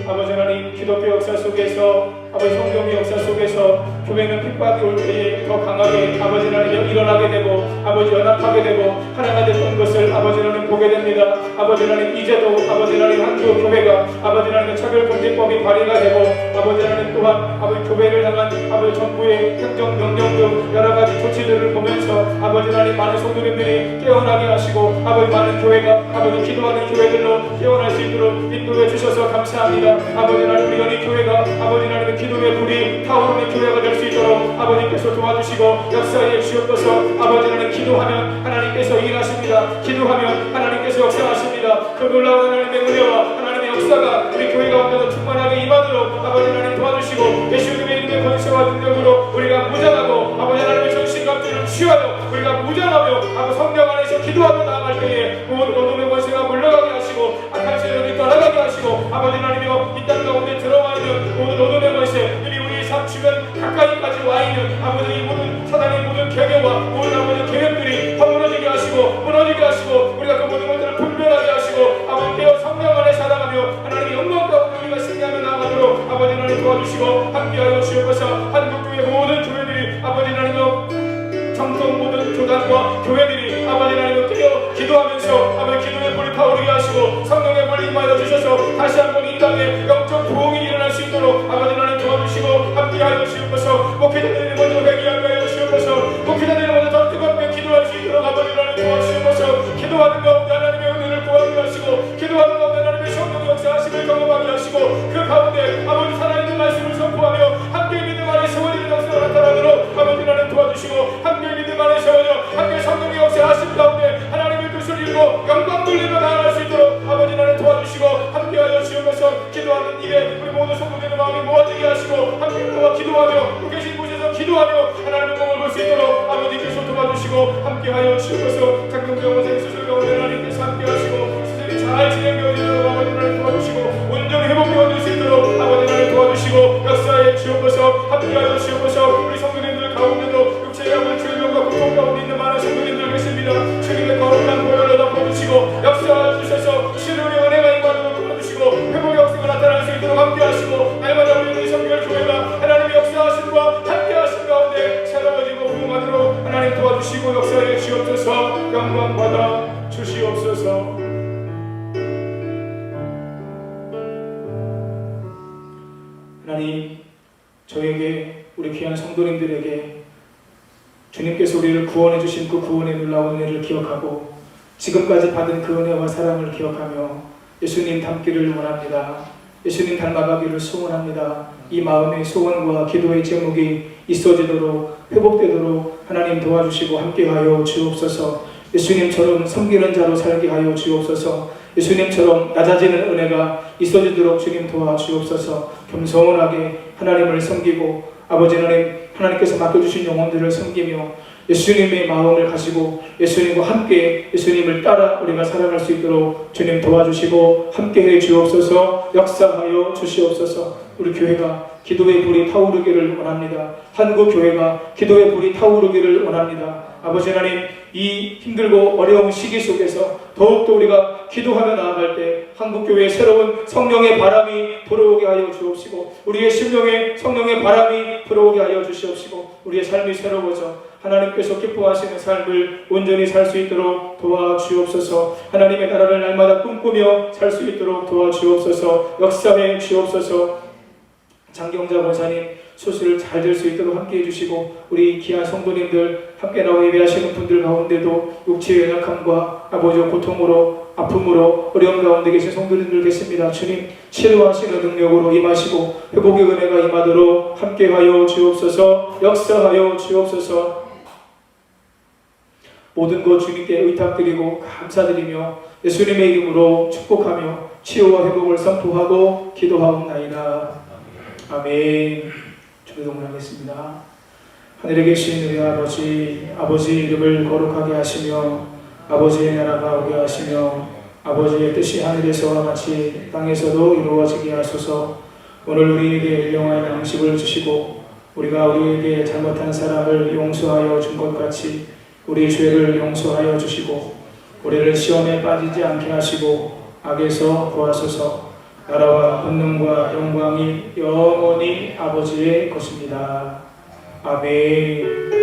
아버지 하나님, 기독교 역사 속에서, 아버지 성경의 역사 속에서 교회는 핍박이 올 때에 더 강하게 아버지 하나님 일어나게 되고 아버지 연합하게 되고 하나가 됐던 것을 아버지 하나님 보게 됩니다. 아버지 하나님, 이제도 아버지 하나님 한국 교회가 아버지 하나님의 차별금지법이 발의가 되고 아버지 하나님 또한 아버지 교회를 향한 아버지 정부의 행정명령 등 여러가지 조치들을 보면서 아버지 하나님 많은 성도님들이 깨어나게 하시고 아버지 많은 교회가 아버지 기도하는 교회들로 깨어날 수 있도록 인도해 주셔서 감사합니다. 아버지 하나님, 우리 연희 교회가 아버지 하나님의 기도의 불이 타오르는 교회가 될 수 있도록 아버지께서 도와주시고 역사에 주옵소서. 아버지 하나님, 기도하면 하나님께서 일하십니다. 기도하면 하나님께서 역사하십니다. 그 놀라운 하나님의 은혜와 하나님의 역사가 우리 교회 가운데도 충만하게 임하도록 아버지 하나님 도와주시고 예수님의 이름의 권세와 능력으로 우리가 무장하고 아버지 하나님의 정신감들을 취하여 우리가 무장하며 아버지 성령 안에서 기도하며 나아갈 때에 모든 어둠의 권세가 물러가게 하시고 악한 세력이 떠나가게 하시고 아버지 하나님이여 이 땅 가운데 들어와 있는 모든 어둠의 권세, 우리 삶 주변 가까이까지 와 있는 아버지 이 모든 사단의 모든 계획과 모든 아버지 계획들이 허물어지게 하시고 무너지게 하시고 우리가 그 모든 것들을 분별하게 하시고 아버지 깨어 성령 안에 살아가며 하나님의 영광 가운데 우리가 승리하며 나아가도록 아버지 하나님 도와주시고 함께하여 주옵소서. 한국교회 모든 교회들이 아버지 하나님여 정통 모든 교단과 교회들이 아버지 하나님을 깨어 기도하면서 아버지 기도의 불이 타오르게 하시고 성령의 불이 임하여 주셔서 다시 한번 이 땅에 영적 부흥이 일어날 수 있도록 아버지 하나님 도와주시고 함께하여 주옵소서. 목회자들이 먼저 회개하게 하여 주옵소서. 목회자들이 먼저 더 뜨겁게 기도할 수 있도록 아버지 하나님 도와주옵소서. 기도하는 가운데 하나님의 은혜를 구하게 하시고 기도하는 가운데 하나님의 성령의 역사하심을 경험하게 하시고 그 가운데 아버지 살아있는 말씀을 선포하며 함께 믿음 안에 세워지는 역사가 나타나도록 아버지 하나님 도와주시고 함께 믿음 안에 세워져 함께 성령의 역사하심 가운데 하나님의 뜻을 이루고 영광 돌리며 나아갈 수 있도록 아버지 하나님 도와주시고 함께하여 주옵소서. 기도하는 일에 우리 모든 성도들의 마음이 모아지게 하시고 함께 나와 기도하며 또 계신 곳에서 기도하며 하나님의 공을 볼 수 있도록 아버지께서 도와주시고 함께하여 주옵소서. 장경병원생 수술 가운데 하나님께서 함께하시고 수술이 잘 진행되어지도록 아버지 하나님 도와주시고 온전히 회복되어질 수 있도록 아버지 하나님 도와주시고 역사에 주옵소서. 함께하여 주옵소서. 우리 성도님들 가운데도 육체의 아버지 질병과 고통 가운데 있는 많은 성도님들 계십니다. 주님의 거룩한 보혈로 덮어주시고 역사해 주셔서 신령의 은혜가 임하도록 도와주시고 회복의 역사가 나타날 수 있도록 함께하시고 날마다 우리 성결 교회가 하나님의 역사하심과 함께하심 가운데 새로워지고 부흥하도록 하나님 도와주시고 역사해 주옵소서. 영광 받아 주시옵소서. 하나님, 저에게 우리 귀한 성도님들에게 주님께서 우리를 구원해 주신 그 구원의 놀라운 은혜를 기억하고 지금까지 받은 그 은혜와 사랑을 기억하며 예수님 닮기를 원합니다. 예수님 닮아가기를 소원합니다. 이 마음의 소원과 기도의 제목이 있어지도록 회복되도록 하나님 도와주시고 함께하여 주옵소서. 예수님처럼 섬기는 자로 살게 하여 주옵소서. 예수님처럼 낮아지는 은혜가 있어지도록 주님 도와주옵소서. 겸손하게 하나님을 섬기고 아버지 하나님, 하나님께서 맡겨주신 영혼들을 섬기며 예수님의 마음을 가지고 예수님과 함께 예수님을 따라 우리가 살아갈 수 있도록 주님 도와주시고 함께해 주옵소서. 역사하여 주시옵소서. 우리 교회가 기도의 불이 타오르기를 원합니다. 한국 교회가 기도의 불이 타오르기를 원합니다. 아버지 하나님, 이 힘들고 어려운 시기 속에서 더욱더 우리가 기도하며 나아갈 때 한국교회에 새로운 성령의 바람이 불어오게 하여 주옵시고 우리의 심령에 성령의 바람이 불어오게 하여 주시옵시고 우리의 삶이 새로워져 하나님께서 기뻐하시는 삶을 온전히 살 수 있도록 도와주옵소서. 하나님의 나라를 날마다 꿈꾸며 살 수 있도록 도와주옵소서. 역사해 주옵소서. 장경자 권사님 소식을 잘 들 수 있도록 함께해 주시고 우리 귀한 성도님들 함께 나와 예배하시는 분들 가운데도 육체의 연약함과 아버지의 고통으로 아픔으로 어려운 가운데 계신 성도님들 계십니다. 주님 치료하시는 능력으로 임하시고 회복의 은혜가 임하도록 함께하여 주옵소서. 역사하여 주옵소서. 모든 것 주님께 의탁드리고 감사드리며 예수님의 이름으로 축복하며 치유와 회복을 선포하고 기도하옵나이다. 아멘. 조동하겠습니다. 하늘에 계신 우리 아버지, 아버지의 이름을 거룩하게 하시며 아버지의 나라가 오게 하시며 아버지의 뜻이 하늘에서와 같이 땅에서도 이루어지게 하소서. 오늘 우리에게 일용할 양식을 주시고 우리가 우리에게 잘못한 사람을 용서하여 준 것 같이 우리 죄를 용서하여 주시고 우리를 시험에 빠지지 않게 하시고 악에서 구하소서. 나라와 권능과 영광이 영원히 아버지의 것입니다. 아멘.